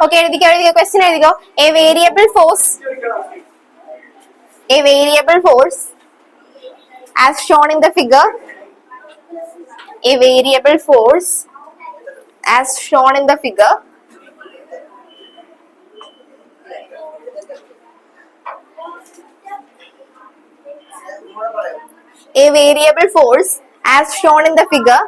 Okay, എഴുതിക്കോ question എഴുതിക്കോ. A variable force as shown in the figure. A variable force as shown in the figure a variable force as shown in the figure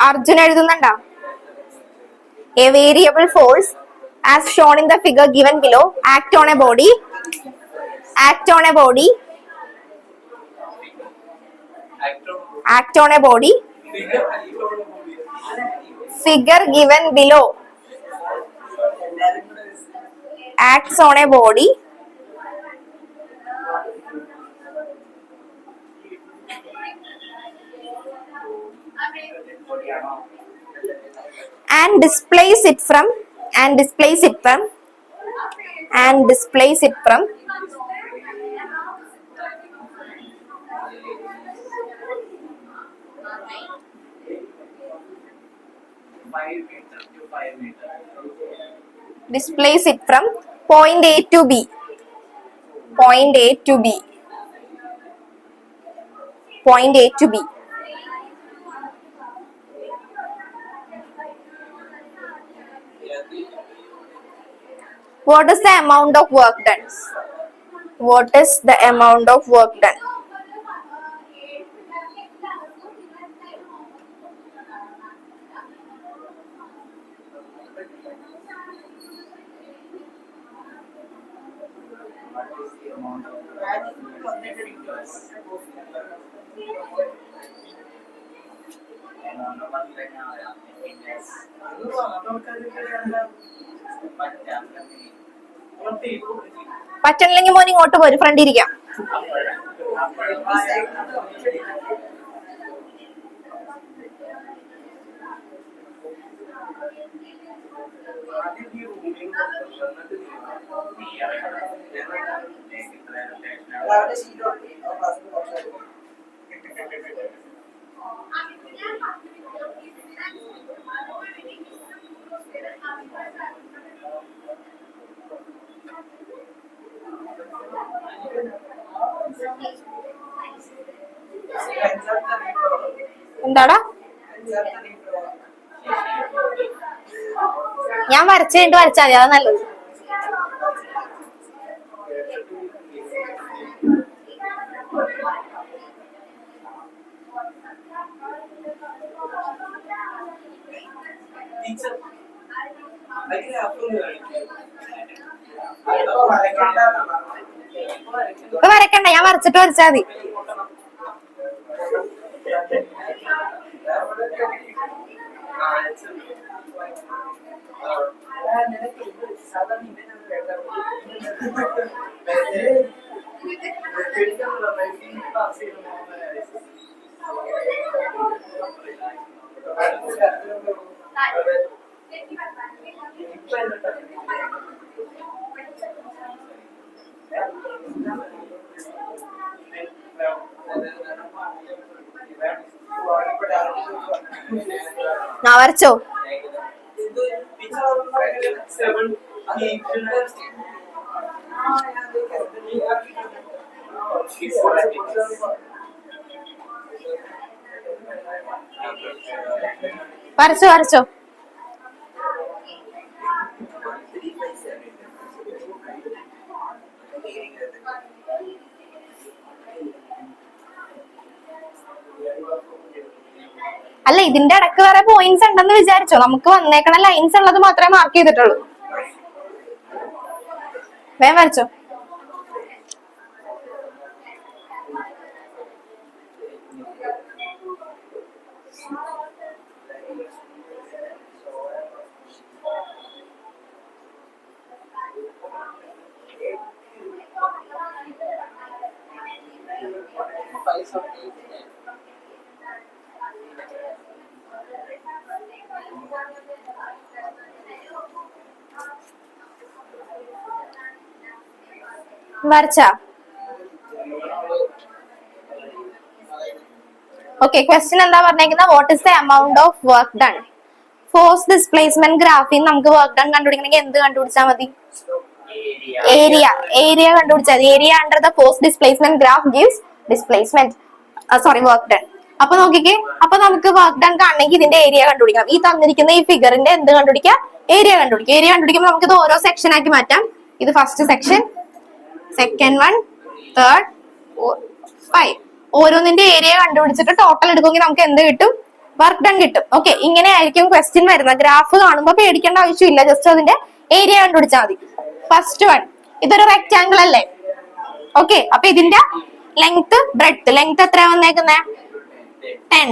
Arjun എഴുതുന്നുണ്ടോ? A variable force as shown in the figure given below act on a body figure given below acts on a body and displays it from point A to B. What is the amount of work done? പറ്റണില്ലെങ്കിൽ മോൻ ഇങ്ങോട്ട് പോരും, front ഇരിക്കാം. എന്താടാ? ഞാൻ വരച്ചിട്ട് വരച്ചാൽ മതി, അതാ നല്ലത്. ഇപ്പൊ വരക്കണ്ട, ഞാൻ വരച്ചിട്ട് വരച്ചാൽ മതി. ഞാൻ വരച്ചോ? വരച്ചോ. അല്ല, ഇതിന്റെ ഇടക്ക് വേറെ പോയിന്റ്സ് ഉണ്ടെന്ന് വിചാരിച്ചോ? നമുക്ക് വന്നേക്കണ ലൈൻസ് ഉള്ളത് മാത്രമേ മാർക്ക് ചെയ്തിട്ടുള്ളൂ. വേഗം വരച്ചോ. വരച്ച. ഓക്കെ, ക്വസ്റ്റ്യൻ എന്താ പറഞ്ഞേക്കുന്നത്? What is the amount of work done? Force displacement ഗ്രാഫിൽ നമുക്ക് വർക്ക് ഡൺ കണ്ടുപിടിക്കണമെങ്കിൽ എന്ത് കണ്ടുപിടിച്ചാൽ മതി? ഏരിയ. ഏരിയ കണ്ടുപിടിച്ചാൽ മതി. Area under the force displacement graph gives displacement work done. അപ്പൊ നോക്കിക്കേ, അപ്പൊ നമുക്ക് വർക്ക് ഡൺ കാണണമെങ്കിൽ ഇതിന്റെ ഏരിയ കണ്ടുപിടിക്കണം. ഈ തന്നിരിക്കുന്ന ഈ ഫിഗറിന്റെ എന്ത് കണ്ടുപിടിക്കാം? ഏരിയ കണ്ടുപിടിക്കാം. ഏരിയ കണ്ടുപിടിക്കുമ്പോൾ നമുക്ക് ഇത് ഓരോ സെക്ഷൻ ആക്കി മാറ്റാം. ഇത് first section, second one, third, 4, 5. ഓരോന്നിന്റെ ഏരിയ കണ്ടുപിടിച്ചിട്ട് ടോട്ടൽ എടുക്കുമെങ്കിൽ നമുക്ക് എന്ത് കിട്ടും? വർക്ക് ഡൺ കിട്ടും. ഓക്കെ, ഇങ്ങനെയായിരിക്കും ക്വസ്റ്റ്യൻ വരുന്നത്. ഗ്രാഫ് കാണുമ്പോൾ പേടിക്കേണ്ട ആവശ്യമില്ല, ജസ്റ്റ് അതിന്റെ ഏരിയ കണ്ടുപിടിച്ചാൽ മതി. ഫസ്റ്റ് വൺ, ഇതൊരു റെക്ടാംഗിൾ അല്ലേ? ഓക്കെ, അപ്പൊ ഇതിന്റെ ലെങ്ത് ബ്രെഡ്ത്ത്. ലെങ്ത് എത്രയാ വന്നേക്കുന്നേ? 10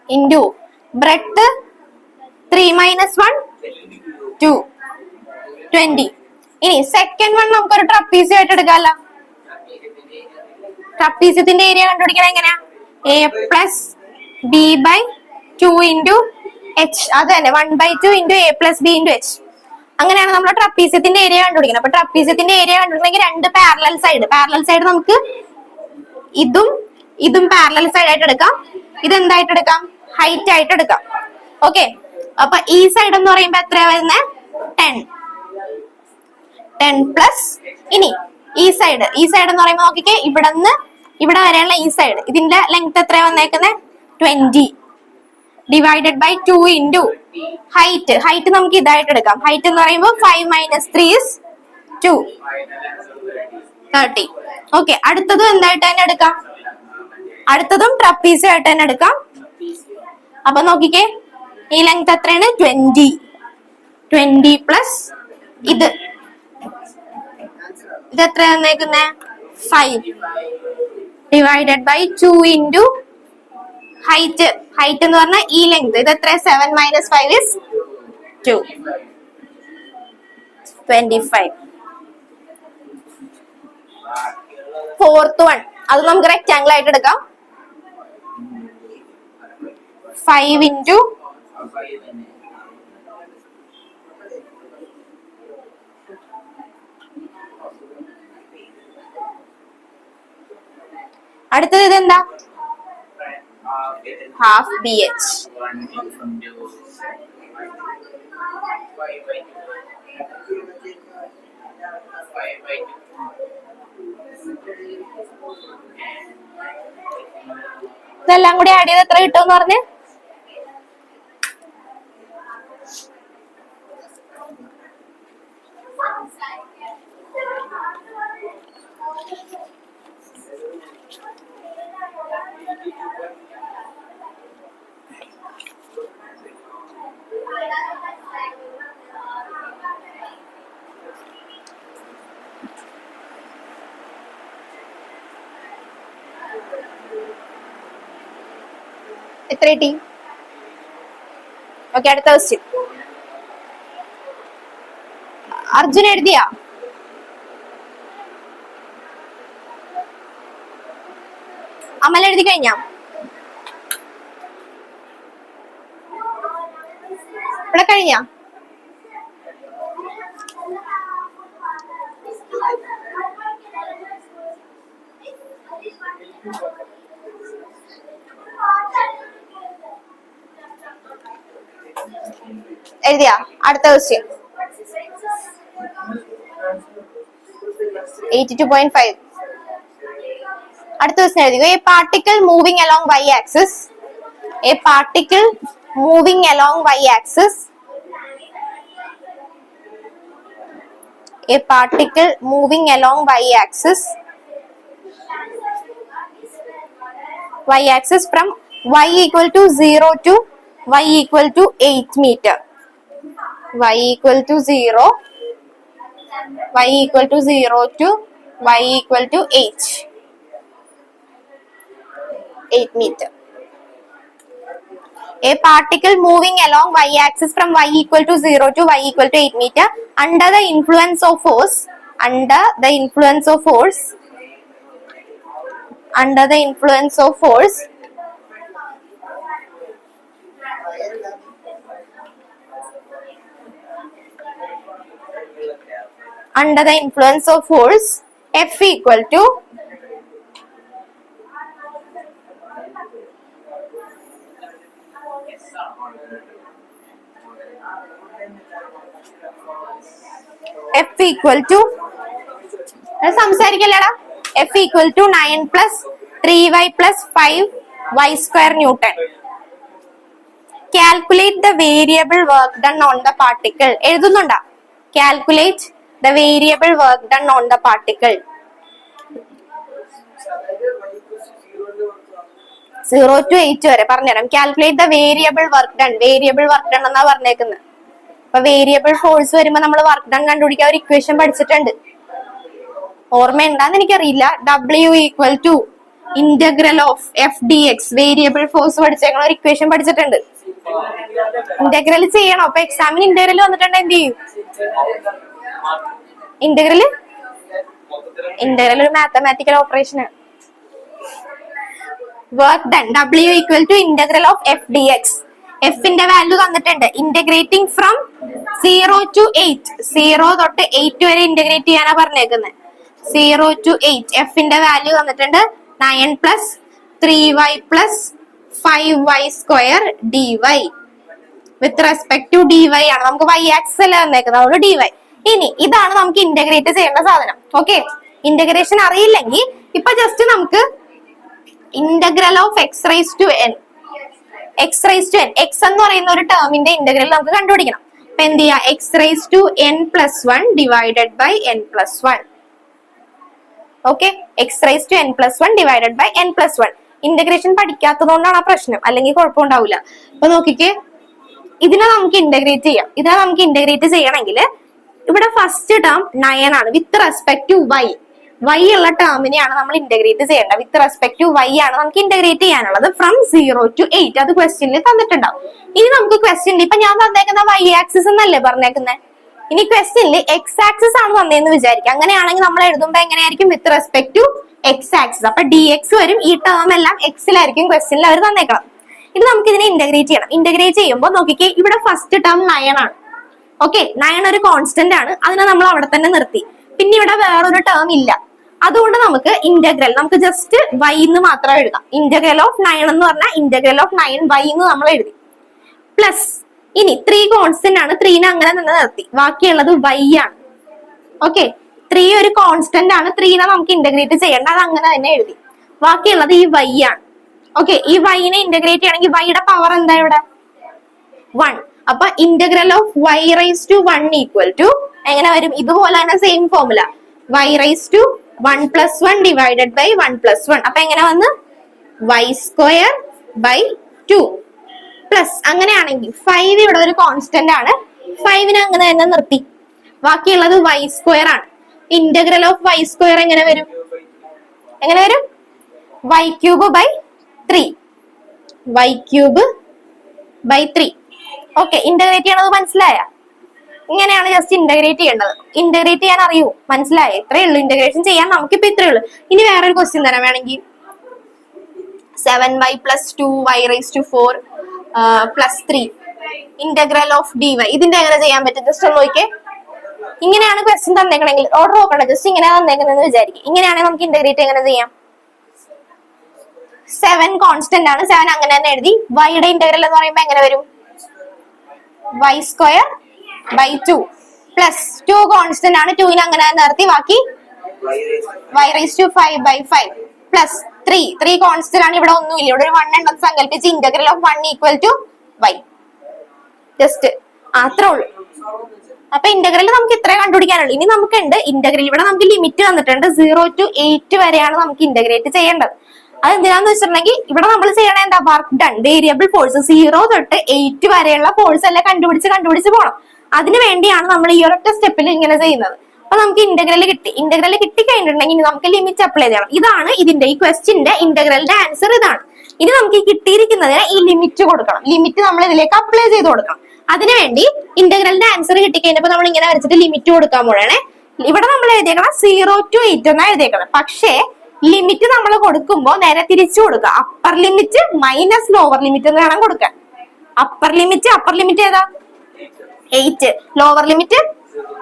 ഇൻറ്റു ബ്രെഡ്ത്ത് 3 - 1 2 20. ഇനി സെക്കൻഡ് വൺ നമുക്കൊരു ട്രപ്പീസിയം ആയിട്ട് എടുക്കാമല്ലോ. ട്രപ്പീസിയത്തിന്റെ ഏരിയ കണ്ടുപിടിക്കണം എങ്ങനെയാ? a+b/2 into h. അത് തന്നെ 1/2 ഇൻറ്റു a+b ഇൻറ്റു h. അങ്ങനെയാണ് നമ്മൾ ട്രപ്പീസിയത്തിന്റെ ഏരിയ കണ്ടുപിടിക്കുന്നത്. അപ്പൊ ട്രപ്പീസിയത്തിന്റെ ഏരിയ കണ്ടുപിടിക്കണമെങ്കിൽ രണ്ട് പാരലൽ സൈഡ് നമുക്ക് ഇതും പാരലൽ സൈഡ് ആയിട്ട് എടുക്കാം. ഇതെന്തായിട്ട് എടുക്കാം? ഹൈറ്റ് ആയിട്ട് എടുക്കാം. ഓക്കെ, അപ്പൊ ഈ സൈഡ് എന്ന് പറയുമ്പോ എത്രയാ വരുന്നത്? 10 പ്ലസ് ഇനി ഈ സൈഡ് എന്ന് പറയുമ്പോ നോക്കിക്കേ, ഇവിടെ വരെയുള്ള ഈ സൈഡ്, ഇതിന്റെ ലെങ്ത് എത്രയാ വന്നേക്കുന്നത്? 20 ഡിവൈഡഡ് ബൈ 2 ഇൻറ്റു ഹൈറ്റ് നമുക്ക് ഇതായിട്ട് എടുക്കാം. ഹൈറ്റ് എന്ന് പറയുമ്പോൾ 5 - 3 is 2 30. ഓക്കെ, അടുത്തതും എന്തായിട്ട് തന്നെ എടുക്കാം? അടുത്തതും ട്രപ്പീസിയം ആയിട്ട് തന്നെ എടുക്കാം. അപ്പൊ നോക്കിക്കേ, ഈ ലെങ്ത് എത്രയാണ്? 20 പ്ലസ് ഇത് എത്രയാ വന്നേക്കുന്നേ? 5 ഡിവൈഡഡ് ബൈ 2 ഇൻറ്റു ഹൈറ്റ് എന്ന് പറഞ്ഞാൽ ഈ ലെങ്ത്. ഇത് എത്ര? 7 - 5 is 2 25. ഫോർത്ത് വൺ, അത് നമുക്ക് റെക്ടാംഗിൾ ആയിട്ട് എടുക്കാം. 5 ഇൻറ്റു അടുത്തത് ഇതെന്താ? Half BH. ഇതെല്ലാം കൂടി ആഡ് ചെയ്ത് എത്ര കിട്ടുമെന്ന് പറഞ്ഞ്? എത്ര കിട്ടി? ഓക്കെ, അടുത്ത ക്വസ്റ്റ്യൻ. അർജുൻ എഴുതിയാ? അമൽ എഴുതി കഴിഞ്ഞാ? ഇവിടെ കഴിഞ്ഞാ? എഴുതിയാ? അടുത്ത ക്വസ്റ്റ്യൻ 82.5. അടുത്ത ക്വസ്റ്റ്യൻ എഴുതിയോ? A particle moving along y axis. A particle moving along y axis. A particle moving along y axis. Y axis from y equal to 0 to y equal to 8 meter. Y equal to 0 to y equal to 8 meter. A particle moving along y axis from y equal to 0 to y equal to 8 meter under the influence of force F equal to സംസാരിക്കല്ലടാ. F equal to 9 plus 3y plus 5y square Newton. Calculate the variable work done on the particle. എഴുതുന്നുണ്ടാ? Calculate the variable work done on the particle. 0 to 8 വരെ പറഞ്ഞുതരാം. Calculate the variable work done. Variable work done എന്നാ പറഞ്ഞേക്കുന്നത്. അപ്പൊ variable force വരുമ്പോ നമ്മൾ work done കണ്ടുപിടിക്കാൻ ഒരു equation പഠിച്ചിട്ടുണ്ട്. ഓർമ്മയുണ്ടാന്ന് എനിക്കറിയില്ല. W equal to integral of F D x. Variable force പഠിച്ചേക്കണ ഒരു ഇക്വേഷൻ പഠിച്ചിട്ടുണ്ട്. ഇന്റഗ്രൽ ചെയ്യണം. അപ്പൊ എക്സാമിന് ഇന്റഗ്രൽ വന്നിട്ടുണ്ട് എന്ത് ചെയ്യും? ഇന്റഗ്രൽ ഒരു മാത്തമാറ്റിക്കൽ ഓപ്പറേഷൻ ആണ്. Work done W equal to integral of F D X. എഫിന്റെ വാല്യൂ തന്നിട്ടുണ്ട്. Integrating from 0 to 8. 0 തൊട്ട് 8 വരെ ഇന്റഗ്രേറ്റ് ചെയ്യാനാ പറഞ്ഞേക്കുന്നത്. 0 to 8 എഫിന്റെ വാല്യൂ തന്നിട്ടുണ്ട് 9 plus 3y plus 5y square dy. With respect to dy ആണ്. നമുക്ക് y ആക്സിസ് അല്ലേ തന്നേക്കുന്നത്, അതുകൊണ്ട് dy. ഇനി ഇതാണ് നമുക്ക് ഇന്റഗ്രേറ്റ് ചെയ്യേണ്ട സാധനം. ഓക്കെ, ഇന്റഗ്രേഷൻ അറിയില്ലെങ്കിൽ ഇപ്പൊ ജസ്റ്റ് നമുക്ക് integral of x raise to n. x എന്ന് പറയുന്ന ഒരു ടേമിന്റെ ഇന്റഗ്രൽ നമുക്ക് കണ്ടുപിടിക്കണം. അപ്പൊ എന്ത് ചെയ്യാ? x raise to n plus 1 divided by n plus 1. Okay, x raise to n plus 1 divided by n plus 1. Integration പഠിക്കാത്തതുകൊണ്ടാണ് ആ പ്രശ്നം, അല്ലെങ്കിൽ കുഴപ്പമുണ്ടാവില്ല. അപ്പൊ നോക്കിക്കേ, ഇതിനെ നമുക്ക് ഇന്റഗ്രേറ്റ് ചെയ്യണമെങ്കിൽ ഇവിടെ ഫസ്റ്റ് ടേം 9 ആണ് with respect to y. y ഉള്ള ടേമിനെയാണ് നമ്മൾ ഇന്റഗ്രേറ്റ് ചെയ്യേണ്ടത്. വിത്ത് റെസ്പെക്ട് ടു y ആണ് നമുക്ക് ഇന്റഗ്രേറ്റ് ചെയ്യാനുള്ളത്. ഫ്രം 0 to 8 അത് ക്വസ്റ്റ്യനിൽ തന്നിട്ടുണ്ടാവും. ഇനി നമുക്ക് ക്വസ്റ്റ്യനിൽ ഇപ്പൊ ഞാൻ തന്നേക്കുന്ന y ആക്സിസ് എന്നല്ലേ പറഞ്ഞേക്കുന്നത്. ഇനി ക്വസ്റ്റ്യനിൽ x ആക്സിസ് ആണ് തന്നേന്ന് വിചാരിക്കുക. അങ്ങനെയാണെങ്കിൽ നമ്മൾ എഴുതുമ്പോ എങ്ങനെയായിരിക്കും? With respect to x axis. അപ്പൊ dx വരും. ഈ ടേം എല്ലാം എക്സിലായിരിക്കും ക്വസ്റ്റ്യനിൽ അവർ തന്നേക്കണം. ഇനി നമുക്ക് ഇതിനെ ഇന്റഗ്രേറ്റ് ചെയ്യണം. ഇന്റഗ്രേറ്റ് ചെയ്യുമ്പോൾ നോക്കിക്കേ, ഇവിടെ ഫസ്റ്റ് ടേം 9 ആണ്. ഓക്കെ, 9 ഒരു കോൺസ്റ്റന്റ് ആണ്. അതിനെ നമ്മൾ അവിടെ തന്നെ നിർത്തി. പിന്നെ ഇവിടെ വേറൊരു ടേം ഇല്ല. അതുകൊണ്ട് നമുക്ക് ഇന്റഗ്രൽ നമുക്ക് ജസ്റ്റ് y എന്ന് മാത്രം എഴുതാം. ഇന്റഗ്രൽ ഓഫ് 9 എന്ന് പറഞ്ഞാൽ ഇന്റഗ്രൽ ഓഫ് 9y എന്ന് നമ്മൾ എഴുതി. പ്ലസ് ഇനി 3 കോൺസ്റ്റന്റ് ആണ്. 3നെ അങ്ങനെ തന്നെ നിർത്തി. ബാക്കിയുള്ളത് y ആണ്. ഓക്കെ, 3 ഒരു കോൺസ്റ്റന്റ് ആണ്. 3നെ നമുക്ക് ഇന്റഗ്രേറ്റ് ചെയ്യേണ്ട, അത് അങ്ങനെ തന്നെ എഴുതി. ബാക്കിയുള്ളത് ഈ y ആണ്. ഓക്കെ, ഈ y-നെ ഇന്റഗ്രേറ്റ് ചെയ്യണമെങ്കിൽ y-യുടെ പവർ എന്താ ഇവിടെ? 1. അപ്പൊ integral of y raise to 1 equal to എങ്ങനെ വരും? ഇതുപോലെ തന്നെ same formula. y raise to 1 plus 1 divided by 1 plus 1. അപ്പൊ എങ്ങനെ വന്ന്? y square by 2 plus. അങ്ങനെയാണെങ്കിൽ 5 ഇവിടെ ഒരു കോൺസ്റ്റന്റ് ആണ്. 5നെ അങ്ങനെ തന്നെ നിർത്തി. ബാക്കിയുള്ളത് y സ്ക്വയർ ആണ്. ഇന്റഗ്രൽ ഓഫ് y സ്ക്വയർ എങ്ങനെ വരും? y cube by 3. y cube by 3. Okay, integrate ചെയ്യണത് മനസ്സിലായ? ഇങ്ങനെയാണ് ജസ്റ്റ് ഇന്റഗ്രേറ്റ് ചെയ്യേണ്ടത്. ഇന്റഗ്രേറ്റ് ചെയ്യാൻ അറിയൂ, മനസ്സിലായേ? ഇത്രയേ ഉള്ളൂ. ഇന്റഗ്രേഷൻ ചെയ്യാൻ നമുക്കിപ്പോ ഇത്രയേ ഉള്ളൂ. ഇനി വേറൊരു ക്വസ്റ്റ്യൻ തരാം വേണമെങ്കിൽ. 7y plus 2y raise to 4 plus 3 integral of dy. ഇതിന്റെ എങ്ങനെ ചെയ്യാൻ പറ്റും? ജസ്റ്റ് ഒന്ന് നോക്കിയേ. ഇങ്ങനെയാണ് ക്വസ്റ്റ്യൻ തന്നേക്കണെങ്കിൽ ഓർഡർ നോക്കണ്ട. ജസ്റ്റ് ഇങ്ങനെ തന്നേക്കുന്നതെന്ന് വിചാരിക്കും. ഇങ്ങനെയാണെങ്കിൽ നമുക്ക് ഇന്റഗ്രേറ്റ് എങ്ങനെ ചെയ്യാം? 7 കോൺസ്റ്റന്റ് ആണ്. 7 അങ്ങനെ തന്നെ എഴുതി. y-യുടെ ഇന്റഗ്രൽ എന്ന് പറയുമ്പോൾ എങ്ങനെ വരും? y square by 2 plus 2 constant ആണ്. 2നെ അങ്ങനെ നിർത്തി. ബാക്കി y raise to 5 by 5 plus 3 constant ആണ്. ഇവിടെ ഒന്നുമില്ല. ഇവിടെ ഒരു 1 ഉണ്ടെന്ന് സങ്കല്പിച്ച് integral of 1 equal to y. Just അത്രേ ഉള്ളൂ. അപ്പൊ ഇന്റഗ്രൽ നമുക്ക് ഇത്രേ കണ്ടുപിടിക്കാനുള്ളൂ. ഇനി നമുക്കുണ്ട് ഇന്റഗ്രൽ. ഇവിടെ നമുക്ക് ലിമിറ്റ് തന്നിട്ടുണ്ട്. 0 to 8 വരെയാണ് നമുക്ക് ഇന്റഗ്രേറ്റ് ചെയ്യേണ്ടത്. അതെന്തിനാന്ന് വെച്ചിട്ടുണ്ടെങ്കിൽ ഇവിടെ നമ്മൾ ചെയ്യണ എന്താ? Work done. വേരിയബിൾ ഫോഴ്സ് 0 തൊട്ട് 8 വരെയുള്ള ഫോഴ്സ് എല്ലാം കണ്ടുപിടിച്ച് പോകണം. അതിനു വേണ്ടിയാണ് നമ്മൾ ഈ ഒരൊറ്റ സ്റ്റെപ്പിൽ ഇങ്ങനെ ചെയ്യുന്നത്. അപ്പൊ നമുക്ക് ഇന്റഗ്രൽ കിട്ടി. ഇന്റഗ്രൽ കിട്ടിക്കഴിഞ്ഞിട്ടുണ്ടെങ്കിൽ നമുക്ക് ലിമിറ്റ് അപ്ലൈ ചെയ്യണം. ഇതാണ് ഇതിന്റെ ഈ ക്വസ്റ്റിന്റെ ഇന്റഗ്രലിന്റെ ആൻസർ ഇതാണ്. ഇനി നമുക്ക് ഈ കിട്ടിയിരിക്കുന്നതിന് ഈ ലിമിറ്റ് കൊടുക്കണം. ലിമിറ്റ് നമ്മൾ ഇതിലേക്ക് അപ്ലൈ ചെയ്ത് കൊടുക്കണം. അതിനുവേണ്ടി ഇന്റഗ്രലിന്റെ ആൻസർ കിട്ടിക്കഴിഞ്ഞപ്പോ നമ്മൾ ഇങ്ങനെ വരച്ചിട്ട് ലിമിറ്റ് കൊടുക്കാൻ പോകണേ. ഇവിടെ നമ്മൾ എഴുതിയേക്കണം 0 to 8 എന്നാ എഴുതിയേക്കണം. പക്ഷേ ലിമിറ്റ് നമ്മൾ കൊടുക്കുമ്പോ നേരെ തിരിച്ചു കൊടുക്കുക. Upper limit minus lower limit എന്ന് വേണം കൊടുക്കാൻ. അപ്പർ ലിമിറ്റ് ഏതാ? 8. Lower limit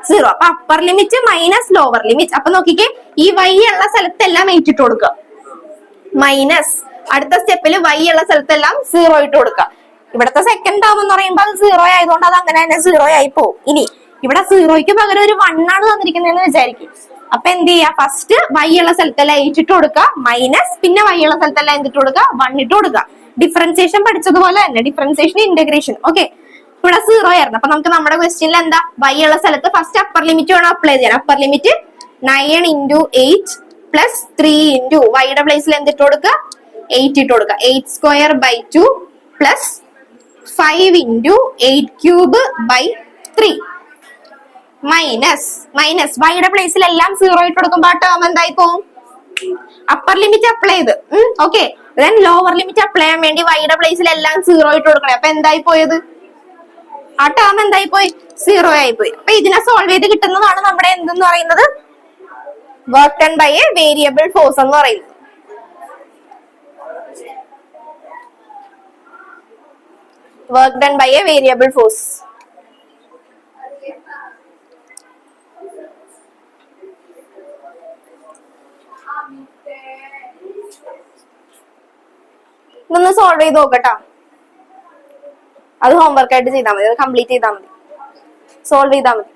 0. അപ്പൊ upper limit minus lower limit. അപ്പൊ നോക്കിക്കേ, ഈ y ഉള്ള സ്ഥലത്തെല്ലാം 8 ഇട്ട് കൊടുക്കുക, മൈനസ് അടുത്ത സ്റ്റെപ്പിൽ y ഉള്ള സ്ഥലത്തെല്ലാം 0 ഇട്ട് കൊടുക്കുക. ഇവിടത്തെ സെക്കൻഡ് ടേം എന്ന് പറയുമ്പോൾ അത് 0 ആയതുകൊണ്ട് അത് അങ്ങനെ തന്നെ 0 ആയി പോകും. ഇനി ഇവിടെ 0യ്ക്ക് പകരം ഒരു 1 ആണ് തന്നിരിക്കുന്നതെന്ന് വിചാരിക്കും. അപ്പൊ എന്ത് ചെയ്യാ, ഫസ്റ്റ് y ഉള്ള സ്ഥലത്തെല്ലാം 8 ഇട്ട് കൊടുക്കുക, മൈനസ് പിന്നെ y ഉള്ള സ്ഥലത്തെല്ലാം എന്തിട്ട് കൊടുക്കുക, 1 ഇട്ട് കൊടുക്കുക. ഡിഫറൻസിയേഷൻ പഠിച്ചതുപോലെ തന്നെ ഡിഫറൻസിയേഷൻ ഇന്റഗ്രേഷൻ. ഓക്കെ, ഇവിടെ 0 ആയിരുന്നു. അപ്പൊ നമുക്ക് നമ്മുടെ ക്വസ്റ്റ്യനിൽ എന്താ, y ഉള്ള സ്ഥലത്ത് ഫസ്റ്റ് അപ്പർ ലിമിറ്റ് വേണം അപ്ലൈ ചെയ്യാൻ. Upper limit 9 into 8 plus 3 into y യുടെ പ്ലേസിൽ എന്തിട്ട് കൊടുക്കുക, 8 ഇട്ട് കൊടുക്കുക. 8 square by 2 plus 5 into 8 cube by 3 minus y യുടെ പ്ലേസിൽ എല്ലാം 0 ഇട്ട് കൊടുക്കുമ്പോ ആ ടേം എന്തായി പോകും, അപ്പർ ലിമിറ്റ് അപ്ലൈ ചെയ്ത്. Okay, then lower limit apply ചെയ്യാൻ വേണ്ടി y യുടെ പ്ലേസിൽ എല്ലാം 0 ഇട്ട് കൊടുക്കണേ. അപ്പൊ എന്തായി പോയത്, ആ ടേം എന്തായി പോയി, 0 ആയി പോയി. അപ്പൊ ഇതിനെ സോൾവ് ചെയ്ത് കിട്ടുന്നതാണ് നമ്മുടെ എന്തെന്ന് പറയുന്നത്, work done by a variable force എന്ന് പറയുന്നത്. Work done by a variable force. ഇതൊന്ന് സോൾവ് ചെയ്ത് നോക്കട്ടോ, അത് ഹോംവർക്ക് ആയിട്ട് ചെയ്താൽ മതി, അത് കംപ്ലീറ്റ് ചെയ്താൽ മതി, സോൾവ് ചെയ്താൽ മതി.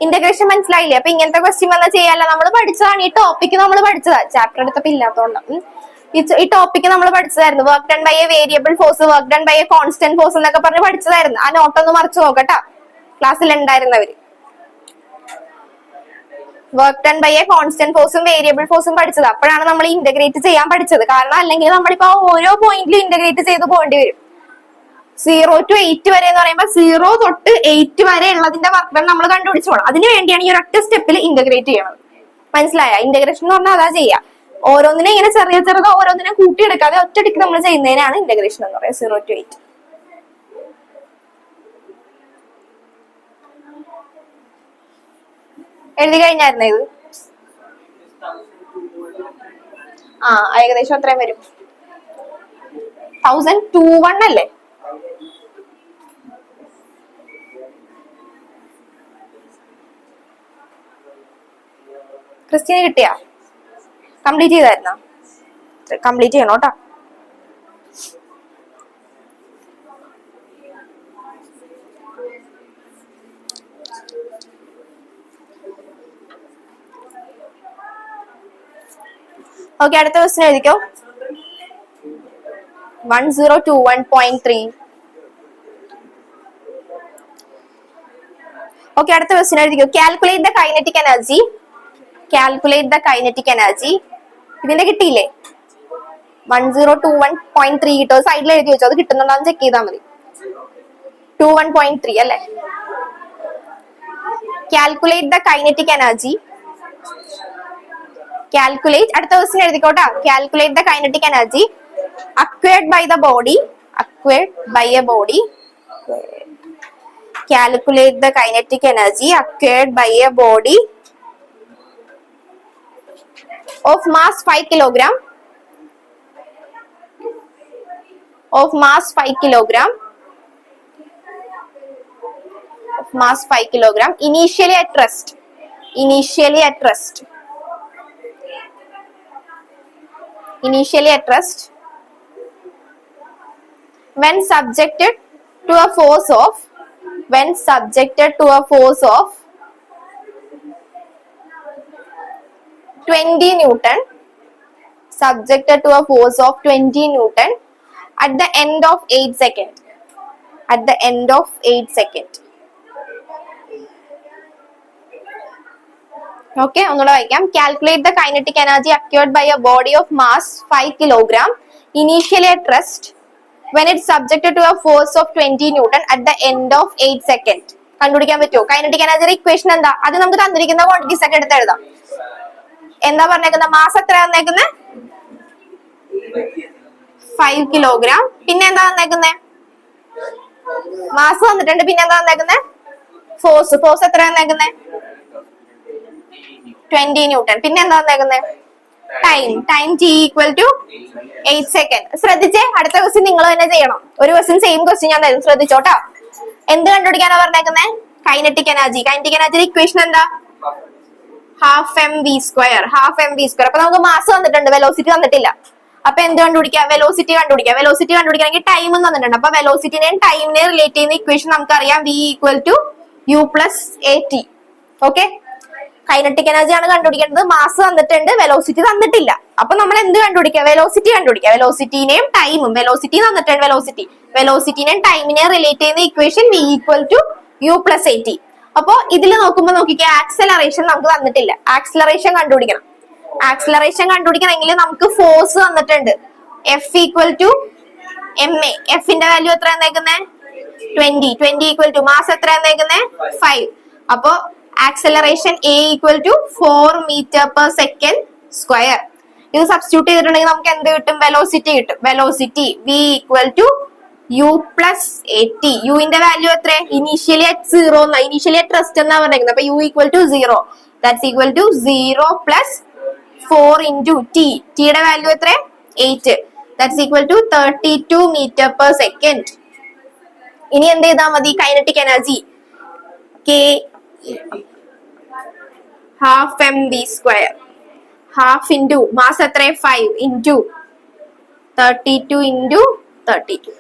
ഇന്റഗ്രേഷൻ മനസ്സിലായില്ലേ? അപ്പൊ ഇങ്ങനത്തെ ക്വസ്റ്റ്യൻ വന്നാൽ ചെയ്യാല്ല, നമ്മൾ പഠിച്ചതാണ് ഈ ടോപ്പിക്ക്, നമ്മൾ പഠിച്ചതാ, ചാപ്റ്റർ എടുത്തപ്പോ ഇല്ലാത്തതുകൊണ്ട് ഈ ടോപ്പിക്ക് നമ്മൾ പഠിച്ചതായിരുന്നു. Work done by a variable force, work done by a constant force എന്നൊക്കെ പറഞ്ഞ് പഠിച്ചതായിരുന്നു. ആ നോട്ടൊന്ന് മറിച്ച് നോക്കട്ടോ, ക്ലാസ്സിൽ ഉണ്ടായിരുന്നവര്. Work done by a constant ഫോഴ്സും വേരിയബിൾ ഫോഴ്സും പഠിച്ചത് അപ്പോഴാണ് നമ്മൾ ഇന്റഗ്രേറ്റ് ചെയ്യാൻ പഠിച്ചത്. കാരണം അല്ലെങ്കിൽ നമ്മളിപ്പോ ഓരോ പോയിന്റിലും ഇന്റഗ്രേറ്റ് ചെയ്ത് പോകേണ്ടി വരും. 0 to 8 വരെ എന്ന് പറയുമ്പോൾ 0 തൊട്ട് 8 വരെ ഉള്ളതിന്റെ വർക്ക് ഡൺ നമ്മൾ കണ്ടുപിടിച്ചോളാം. അതിന് വേണ്ടിയാണ് ഈ ഒരൊറ്റ സ്റ്റെപ്പിൽ ഇന്റഗ്രേറ്റ് ചെയ്യണത്. മനസ്സിലായ? ഇന്റഗ്രേഷൻ എന്ന് പറഞ്ഞാൽ അതാ ചെയ്യാ, ഓരോന്നിനെ ഇങ്ങനെ ചെറിയ ചെറുതോ ഓരോന്നിനെ കൂട്ടിയെടുക്കാതെ ഒറ്റടിക്ക് നമ്മൾ ചെയ്യുന്നതിനാണ് ഇന്റഗ്രേഷൻ എന്ന് പറയുന്നത്. 0 to 8 എഴുതി കഴിഞ്ഞായിരുന്നേ ഇത്? ഏകദേശം അത്രയും വരും. 1021 അല്ലേ? ക്രിസ്റ്റ്യന് കിട്ടിയാ? കംപ്ലീറ്റ് ചെയ്തായിരുന്നോ? കംപ്ലീറ്റ് ചെയ്യണോ കേട്ടോ. ഓക്കെ, അടുത്ത ക്വസ്റ്റ്യൻ എഴുതിക്കോ. 1021.3. ഓക്കെ, അടുത്ത ക്വസ്റ്റ്യൻ എഴുതിക്കോ. Calculate the kinetic energy. Calculate the kinetic energy. ഇതിന്റെ കിട്ടിയില്ലേ? 1021.3 കിട്ടോ? സൈഡിൽ എഴുതി വെച്ചോ, അത് കിട്ടുന്നുണ്ടോ ചെക്ക് ചെയ്താൽ മതി. 21.3 അല്ലേ? Calculate the kinetic energy. Calculate, അടുത്ത ക്വസ്റ്റ്യൻ എഴുതിക്കോട്ടാ. Calculate the kinetic energy acquired by the body. Acquired by a body. Calculate the kinetic energy acquired by a body of mass 5 kilogram. Of mass 5 kilogram. Of mass 5 kilogram. Initially at rest. Initially at rest. Initially at rest. When subjected to a force of, when subjected to a force of 20 Newton, subjected to a force of 20 Newton at the end of 8 seconds. At the end of 8 seconds. Okay, ഒന്നുകൂടെ വായിക്കാം. Calculate the kinetic energy acquired by a body of mass 5 kilogram initially at rest when it's subjected to a force of 20 Newton at the end of 8 seconds. കണ്ടുപിടിക്കാൻ പറ്റുമോ? Kinetic energy equation എന്താ? അത് നമുക്ക് തന്നിരിക്കുന്ന quantities ഒക്കെ എടുത്ത് എഴുതാം. എന്താ പറഞ്ഞേക്കുന്നത്? മാസ് എത്ര തന്നേക്കുന്നത്? 5 കിലോഗ്രാം. പിന്നെ എന്താ തന്നേക്കുന്നത്? മാസ് വന്നിട്ടുണ്ട്. പിന്നെ എന്താ തന്നേക്കുന്നത്? ഫോഴ്സ്. ഫോഴ്സ് എത്ര തന്നേക്കുന്നത്? 20 ന്യൂട്ടൺ. പിന്നെ എന്താ തന്നേക്കുന്നത്? Time. Time t equal to 8 second. ശ്രദ്ധിച്ചേ, അടുത്ത ക്വസ്റ്റ്യൻ നിങ്ങൾ തന്നെ ചെയ്യണം. ഒരു ക്വസ്റ്റ്യൻ സെയിം ക്വസ്റ്റ്യൻ ഞാൻ തരും, ശ്രദ്ധിച്ചോട്ടോ. എന്ത് കണ്ടുപിടിക്കാനാ പറഞ്ഞേക്കുന്നത്? കൈനറ്റിക് എനർജിയുടെ ഇക്വേഷൻ എന്താ? Half m v square. അപ്പൊ നമുക്ക് മാസ് തന്നിട്ടുണ്ട്, വെലോസിറ്റി തന്നിട്ടില്ല. അപ്പൊ എന്ത് കണ്ടുപിടിക്കാം? വെലോസിറ്റി കണ്ടുപിടിക്കണമെങ്കിൽ ടൈം തന്നിട്ടുണ്ട്. അപ്പൊ വെലോസിറ്റിനെയും ടൈമിനെയും റിലേറ്റ് ചെയ്യുന്ന ഇക്വേഷൻ നമുക്കറിയാം, v equal to u plus a t. Okay, kinetic energy ആണ് കണ്ടുപിടിക്കേണ്ടത്. മാസ് തന്നിട്ടുണ്ട്, വെലോസിറ്റി തന്നിട്ടില്ല. അപ്പൊ നമ്മൾ എന്ത് കണ്ടുപിടിക്കാം? വെലോസിറ്റിനെയും ടൈമും. വെലോസിറ്റി തന്നിട്ടുണ്ട്, വെലോസിറ്റിനെയും ടൈമിനെയും റിലേറ്റ് ചെയ്യുന്ന equation v equal to u plus a t. അപ്പൊ ഇതിൽ നോക്കുമ്പോ നോക്കിക്കേ, ആക്സലറേഷൻ നമുക്ക് തന്നിട്ടില്ല. ആക്സലറേഷൻ കണ്ടുപിടിക്കണമെങ്കിൽ നമുക്ക് ഫോഴ്സ് തന്നിട്ടുണ്ട്, F equal to m a. എഫിന്റെ വാല്യൂ എത്ര തന്നേക്കുന്നേ? 20 ഈക്വൽ ടു മാസ് എത്ര തന്നേക്കുന്നേ? 5. അപ്പൊ acceleration a equal to 4 metre per second square. ഇത് സബ്സ്റ്റിറ്റ്യൂട്ട് ചെയ്തിട്ടുണ്ടെങ്കിൽ നമുക്ക് എന്ത് കിട്ടും? വെലോസിറ്റി കിട്ടും. Velocity v equal to u plus a t. യുവിന്റെ വാല്യൂ എത്ര? Initially at 0, initially at rest എന്നാ പറഞ്ഞിരിക്കുന്നത്. അപ്പൊ u equal to 0, that's equal to 0 plus 4 into t. ടിയുടെ വാല്യൂ എത്ര? 8, that's equal to 32 metre per second. ഇനി എന്ത് ചെയ്താൽ മതി? Kinetic energy K half m v square. Half into mass എത്ര? 5 ഇൻറ്റു 32 ഇൻറ്റു 32.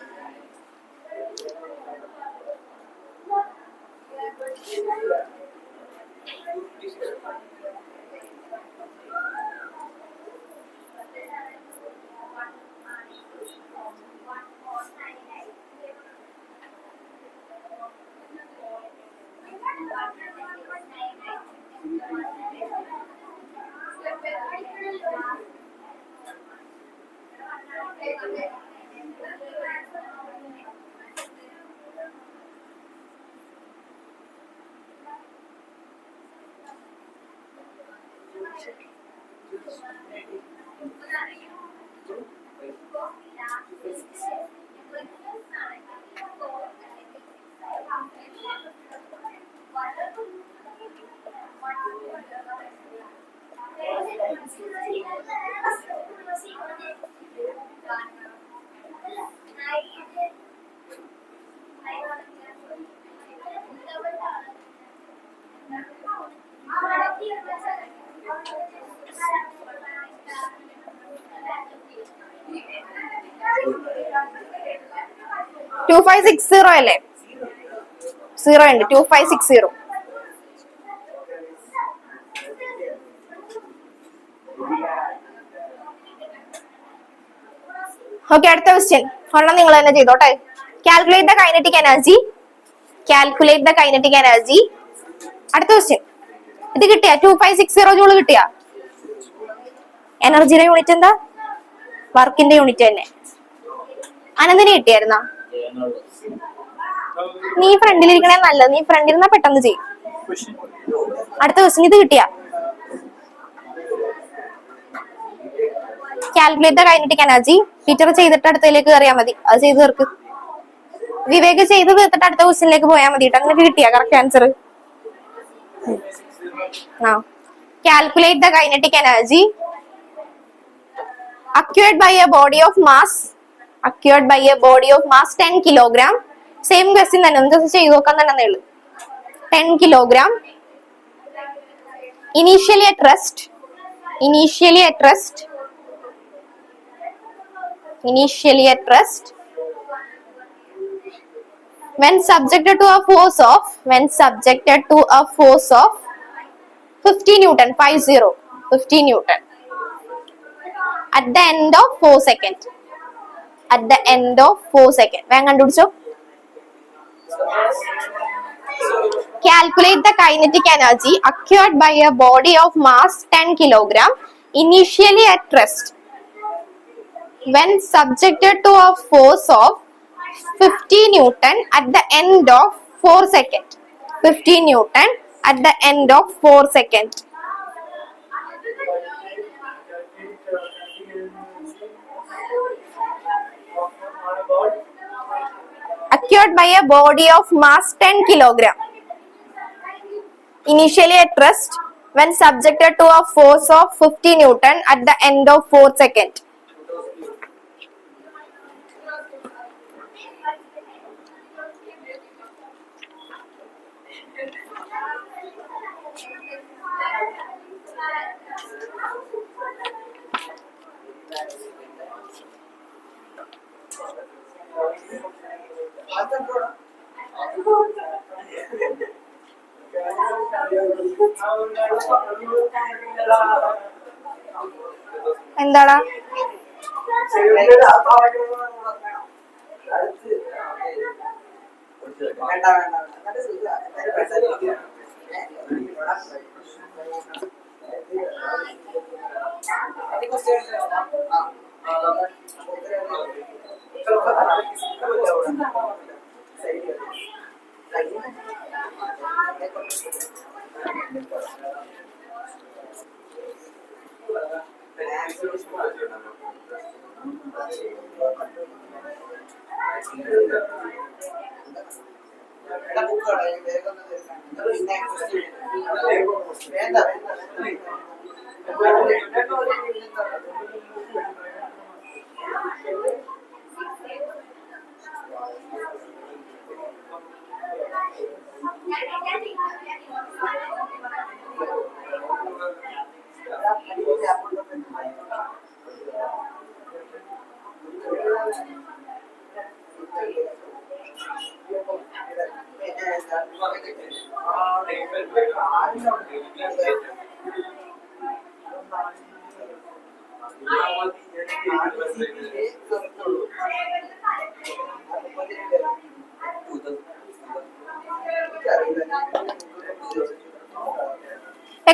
ടു 2560 അല്ലേ? 0 ഉണ്ട്. 2560. ഓക്കെ, അടുത്ത ക്വസ്റ്റ്യൻ ഒരെണ്ണം നിങ്ങൾ തന്നെ ചെയ്തോട്ടെ. Calculate the kinetic energy. അടുത്ത ക്വസ്റ്റ്യൻ ഇത് കിട്ടിയ 2560 ജൂൾ കിട്ടിയ? എനർജിയുടെ യൂണിറ്റ് എന്താ? വർക്കിന്റെ യൂണിറ്റ് തന്നെ. അനന്തിന് കിട്ടിയായിരുന്ന? നീ ഫ്രണ്ടിലിരിക്കണേ നല്ലത്. നീ ഫ്രണ്ടിരുന്നാ പെട്ടെന്ന് ചെയ്യും. അടുത്ത ക്വസ്റ്റ്യൻ ഇത് കിട്ടിയ? Calculate the kinetic energy. Teacher ചെയ്തിട്ട് അടുത്തതിലേക്ക് കയറിയാൽ മതി. അത് ചെയ്ത് തീർക്ക്. വിവേക് ചെയ്ത് തീർത്തിട്ട് അടുത്ത ക്വസ്റ്റ്യനിലേക്ക് പോയാൽ മതി. അങ്ങനെ കിട്ടിയ correct answer? Calculate the kinetic energy acquired by a body of mass 10 kilogram. Same question തന്നെ, ഒന്ന് ചെയ്ത് നോക്കാൻ തന്നെ ഉള്ളു. 10 kilogram initially at rest when subjected to a force of 50 Newton, 50 Newton at the end of 4 seconds. വേഗം കണ്ടുപിടിച്ചോ. Calculate the kinetic energy acquired by a body of mass 10 kilogram initially at rest when subjected to a force of 50 Newton at the end of 4 seconds. 50 Newton at the end of 4 seconds. Acquired by a body of mass 10 kilogram initially at rest when subjected to a force of 50 Newton at the end of 4 seconds. എന്താടാ?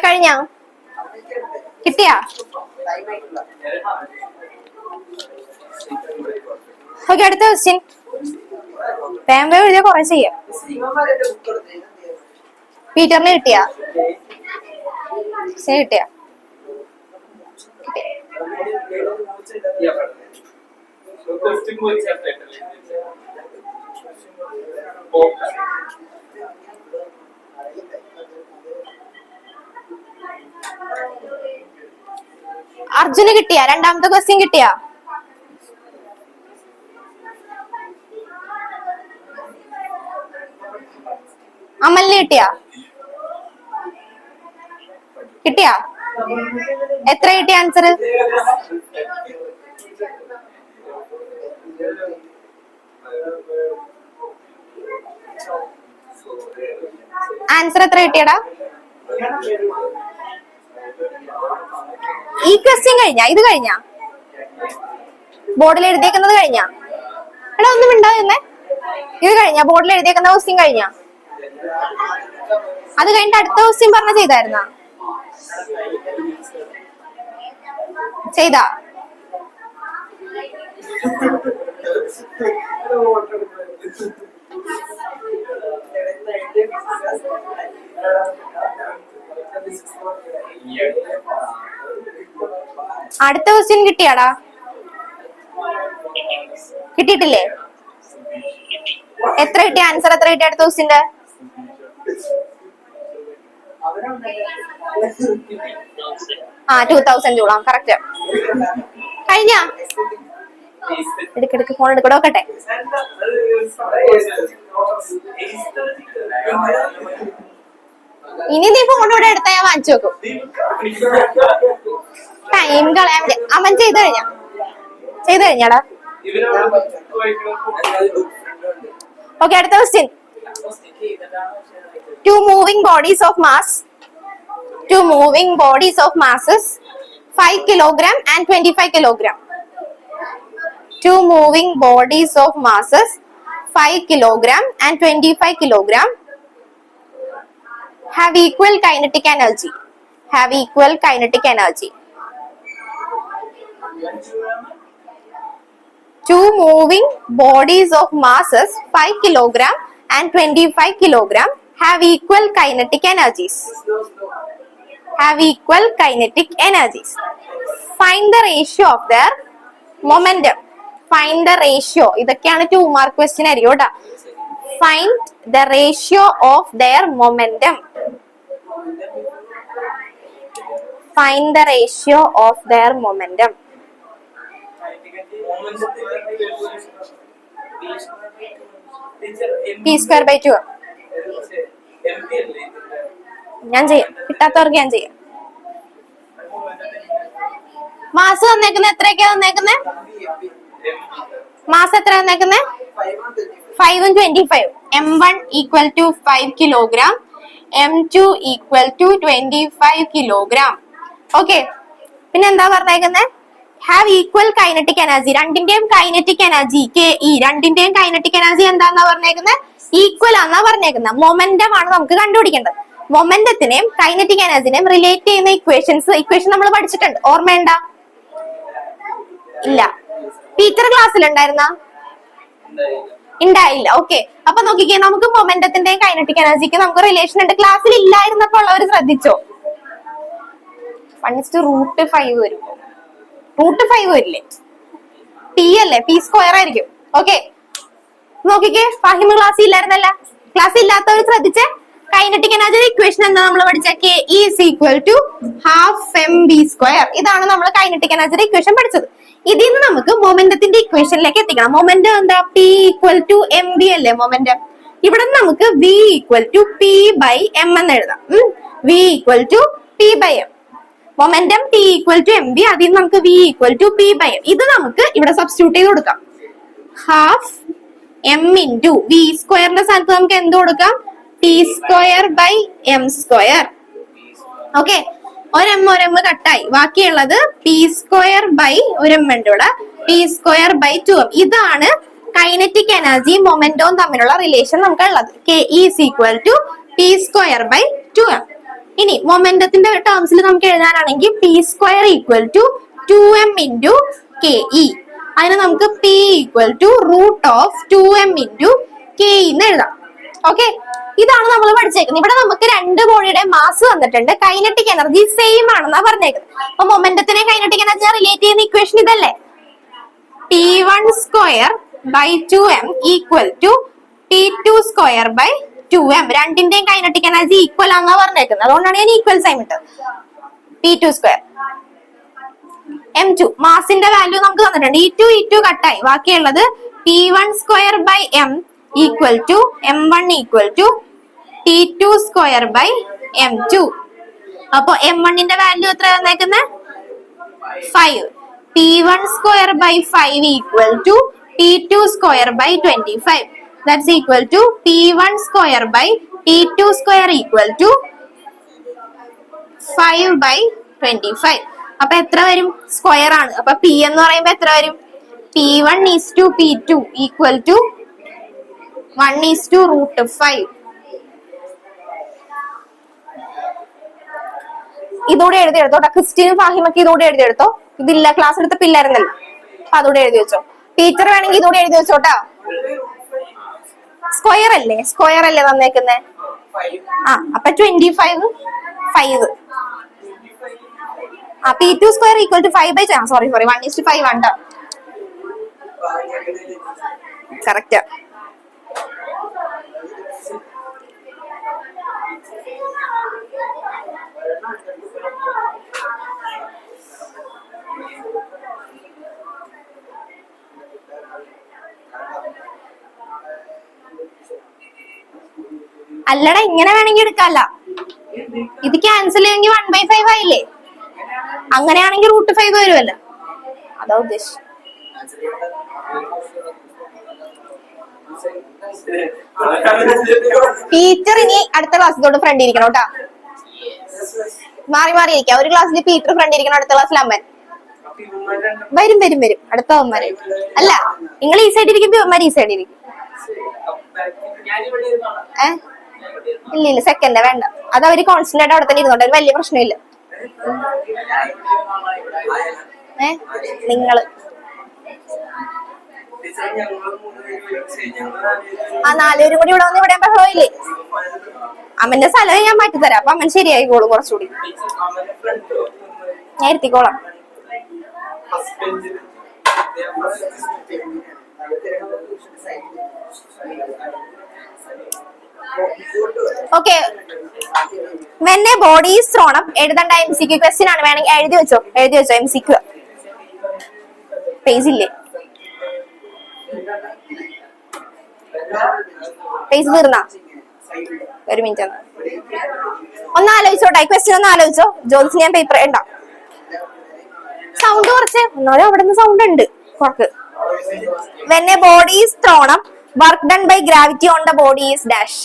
കഴിഞ്ഞ കിട്ടിയാ? Okay, അടുത്ത question. വേഗം എഴുതിയ കുറെ ചെയ്യാം. പീറ്ററിന് കിട്ടിയാ? കിട്ടിയാ? അർജുന് കിട്ടിയാ? രണ്ടാമത്തെ ക്വസ്റ്റ്യൻ കിട്ടിയാ? അമലിന് കിട്ടിയാ? കിട്ടിയാ? എത്ര കിട്ടിയ ആൻസർ? ആൻസർ എത്ര കിട്ടിയടാ? ഈ ക്വസ്റ്റ്യൻ കഴിഞ്ഞ? ഇത് കഴിഞ്ഞ? ബോർഡിൽ എഴുതിയേക്കുന്നത് കഴിഞ്ഞ? എടാ ഒന്നും മിണ്ടാതിരുന്നേ. ഇത് കഴിഞ്ഞ? ബോർഡിൽ എഴുതിയേക്കുന്ന ക്വസ്റ്റ്യൻ കഴിഞ്ഞ? അത് കഴിഞ്ഞിട്ട് അടുത്ത ക്വസ്റ്റ്യൻ പറഞ്ഞ ചെയ്തായിരുന്ന? ചെയ്താ? അടുത്ത ക്വസ്റ്റ്യൻ കിട്ടിയാടാ? കിട്ടിയിട്ടില്ലേ? എത്ര കിട്ടിയ? ആൻസർ എത്ര കിട്ടിയ അടുത്ത ക്വസ്റ്റ്യന്റെ? ആ 2000 ചൂടാം. കറക്റ്റ്. കഴിഞ്ഞ? എടുക്കെടുക്ക്, ഫോൺ എടുക്കട നോക്കട്ടെ. ഇനി നീ ഫോൺ ഇവിടെ എടുത്താ ഞാൻ വാങ്ങിച്ചു വെക്കും. ടൈം കളയാൻ. അവൻ ചെയ്ത് കഴിഞ്ഞ? ചെയ്ത് കഴിഞ്ഞാടാ? ഓക്കെ, അടുത്ത question. Two moving bodies of masses 5 kilogram and 25 kilogram. Two moving bodies of masses 5 kilogram and 25 kilogram have equal kinetic energy. Have equal kinetic energy. Two moving bodies of masses 5 kilogram and 25 kilogram have equal kinetic energies. Have equal kinetic energies. Find the ratio of their momentum. Find the ratio. ഇതൊക്കെയാണ് 2 mark question ആയിരിക്കും കേട്ടോ. Find the ratio of their momentum. Find the ratio of their momentum. p²/2. ഞാൻ ചെയ്യാം, കിട്ടാത്തവർക്ക് ഞാൻ ചെയ്യാം. Mass തന്നേക്കുന്നത് എത്രയൊക്കെയാ തന്നേക്കുന്നത്? Mass എത്ര തന്നേക്കുന്നത്? 5 ഉം 25. M1 equal to 5 kilogram, M2 equal to 25 kilogram. Okay, പിന്നെ എന്താ പറഞ്ഞേക്കുന്നത്? Have equal kinetic energy. രണ്ടിന്റെയും കൈനറ്റിക് എനർജി KE, രണ്ടിന്റെയും കൈനറ്റിക് എനർജി എന്താന്നാ പറഞ്ഞേക്കുന്നത്? ഈക്വൽ ആണെന്നാ പറഞ്ഞേക്കുന്നത്. മൊമെന്റം ആണ് നമുക്ക് കണ്ടുപിടിക്കേണ്ടത്. മൊമെന്റത്തിനെയും കൈനറ്റിക് എനർജിനെയും റിലേറ്റ് ചെയ്യുന്ന ഇക്വേഷൻ നമ്മൾ പഠിച്ചിട്ടുണ്ട്. ഓർമ്മയുണ്ട? ഇല്ല. ടീച്ചർ ക്ലാസ്സിൽ ഉണ്ടായിരുന്ന? ഉണ്ടായില്ല. ഓക്കെ, അപ്പൊ നോക്കിക്കേ, നമുക്ക് മൊമെന്റത്തിന്റെയും കൈനറ്റിക് എനർജിക്ക് നമുക്ക് റിലേഷൻ ഉണ്ട്. ക്ലാസ്സിൽ ഇല്ലായിരുന്നപ്പോ ഉള്ളവർ ശ്രദ്ധിച്ചോ? 1:5 വരും. √5 വരില്ലേ? P അല്ലേ? P സ്ക്വയർ ആയിരിക്കും. ഓക്കെ, നോക്കിക്കേ, ഫാഹിമ ക്ലാസ് ഇല്ലായിരുന്നല്ല. ക്ലാസ് ഇല്ലാത്തവർ ശ്രദ്ധിച്ചേ. കൈനറ്റിക് എനർജി ഇക്വേഷൻ എന്താ നമ്മൾ പഠിച്ച? KE is equal to ½ mv². ഇതാണ് നമ്മൾ കൈനറ്റിക് എനർജി ഇക്വേഷൻ പഠിച്ചത്. ഇതിൽ നിന്ന് നമുക്ക് മൊമെന്റത്തിന്റെ ഇക്വേഷനിലേക്ക് എത്തിക്കണം. മൊമെന്റം എന്താ? P equal to mv അല്ലേ മൊമെന്റം? ഇവിടെ നമുക്ക് V equal to P/m എന്ന് എഴുതാം. V equal to P/m. Momentum P equal to mv, അതിൽ നമുക്ക് V equal to P/m. ഇത് നമുക്ക് ഇവിടെ സബ്സ്റ്റിറ്റ്യൂട്ട് ചെയ്ത് കൊടുക്കാം. ½ m into V സ്ക്വയറിന്റെ സ്ഥാനത്ത് നമുക്ക് എന്ത് കൊടുക്കാം? P²/m². ഓക്കെ, ഒരെം കട്ടായി. ബാക്കിയുള്ളത് P²/m ഉണ്ട് ഇവിടെ. P²/2m. ഇതാണ് കൈനറ്റിക് എനർജി മൊമെന്റവും തമ്മിലുള്ള റിലേഷൻ നമുക്ക് ഉള്ളത്. KE is equal to P²/2m. ഇനി മൊമെന്റത്തിന്റെ ടേംസിൽ നമുക്ക് എഴുതാനാണെങ്കിൽ P² equal to 2m into KE. അതിന് നമുക്ക് P equal to √2m into KE എന്ന് എഴുതാം. ഓക്കെ, ഇതാണ് നമ്മൾ പഠിച്ചേക്കുന്നത്. ഇവിടെ നമുക്ക് രണ്ട് ബോഡിയുടെ മാസ് തന്നിട്ടുണ്ട്. കൈനറ്റിക് എനർജി സെയിം ആണെന്നാ പറഞ്ഞേക്കുന്നത്. അപ്പൊ മൊമെന്റത്തിനെ കൈനറ്റിക് എനർജി റിലേറ്റ് ചെയ്യുന്ന ഇക്വേഷൻ ഇതല്ലേ? T1²/2m equal to T2²/2m. രണ്ടിന്റെയും കൈനറ്റിക് എനർജി ഈക്വൽ ആണെന്നാ പറഞ്ഞേക്കുന്നത്. അതുകൊണ്ടാണ് ഞാൻ ഈക്വൽ സൈൻ ഇട്ടത്. T2². M2 മാസിന്റെ വാല്യൂ നമുക്ക് തന്നിട്ടുണ്ട്. E2 കട്ടായി. ബാക്കിയുള്ളത് T1²/m equal to M1 equal to T2²/m2. അപ്പൊ M1ന്റെ വാല്യൂ എത്ര തന്നേക്കുന്നത്? 5. T1²/5 equal to T2²/25. That's equal to T1²/T2² equal to 5/25. അപ്പൊ എത്ര വരും? സ്ക്വയർ ആണ്. അപ്പൊ P എന്ന് പറയുമ്പോ എത്ര വരും? P1 is to P2 equal to 1:5. ഇതോടെ എഴുതിയെടുത്തോ. ക്രിസ്റ്റീനും ഫാഹിമൊക്കെ ഇതോടെ എഴുതിയെടുത്തോ. ഇതില്ല, ക്ലാസ് എടുത്ത പിള്ളേരുന്നല്ലോ. അപ്പൊ അതോടെ എഴുതി വെച്ചോ. ടീച്ചർ വേണമെങ്കിൽ ഇതോടെ എഴുതി വെച്ചോട്ടാ. സ്ക്വയർ അല്ലേ തന്നേക്കുന്നേ? അപ്പൊ 25 5. P2² equal to 5/5. സോറി 1:5 ആണ്. കറക്റ്റ്. അല്ലടാ, ഇങ്ങനെ വേണമെങ്കിൽ എടുക്കാല്ല. ഇത് ക്യാൻസൽ ചെയ്യുമെങ്കിൽ 1/5 ആയില്ലേ? അങ്ങനെയാണെങ്കിൽ √5 വരുമല്ലോ. അതാ ഉദ്ദേശിച്ചത്. ടീച്ചർ ഇനി അടുത്ത ക്ലാസ്സിലോട്ട് ഫ്രണ്ട് ഇരിക്കണം കേട്ടാ. മാറി ഇരിക്കാം. ഒരു ക്ലാസ്സിൽ ടീച്ചർ ഫ്രണ്ട് ഇരിക്കണം, അടുത്ത ക്ലാസ്സിൽ അമ്മൻ വരും. അടുത്ത അമ്മമാര് അല്ല, നിങ്ങൾ ഈ സൈഡ് ഇരിക്കുമ്പോ അമ്മമാര് ഈ സൈഡ് ഇരിക്കും. ഇല്ല സെക്കൻഡ് വേണ്ട. അത് അവര് കോൺസ്റ്റന്റ് ആയിട്ട് അവിടെ തന്നെ ഇരുന്നോട്ടെ, ഒരു വലിയ പ്രശ്നമില്ല. നിങ്ങള് 4 പേരും കൂടി ഇവിടെ വന്ന് ഇവിടെ ബഹളമില്ലേ? അമ്മന്റെ സ്ഥലം ഞാൻ മാറ്റിത്തരാം. അപ്പൊ അമ്മൻ ശരിയായിക്കോളും. കുറച്ചുകൂടി ഞാൻ ഇരുത്തിക്കോളാം. Okay, when a body is thrown up, എഴുതണ്ട. MCQ ക്വസ്റ്റ്യൻ ആണ്. വേണമെങ്കിൽ എഴുതി വെച്ചോ. MCQ പേജ് ഇല്ലേ? പേജ് തീർന്നാ? ഒരു മിനിറ്റ് ഒന്ന് ആലോചിച്ചോട്ടെ. ക്വസ്റ്റ്യൻ ഒന്ന് ആലോചിച്ചോ. ജോലിസ് ഞാൻ പേപ്പർ ഉണ്ടാ. സൗണ്ട് കുറച്ച് എന്നാലും അവിടെ നിന്ന് സൗണ്ട് ഉണ്ട് കുറക്ക്. When a body is thrown up, work done by gravity on the body is dash.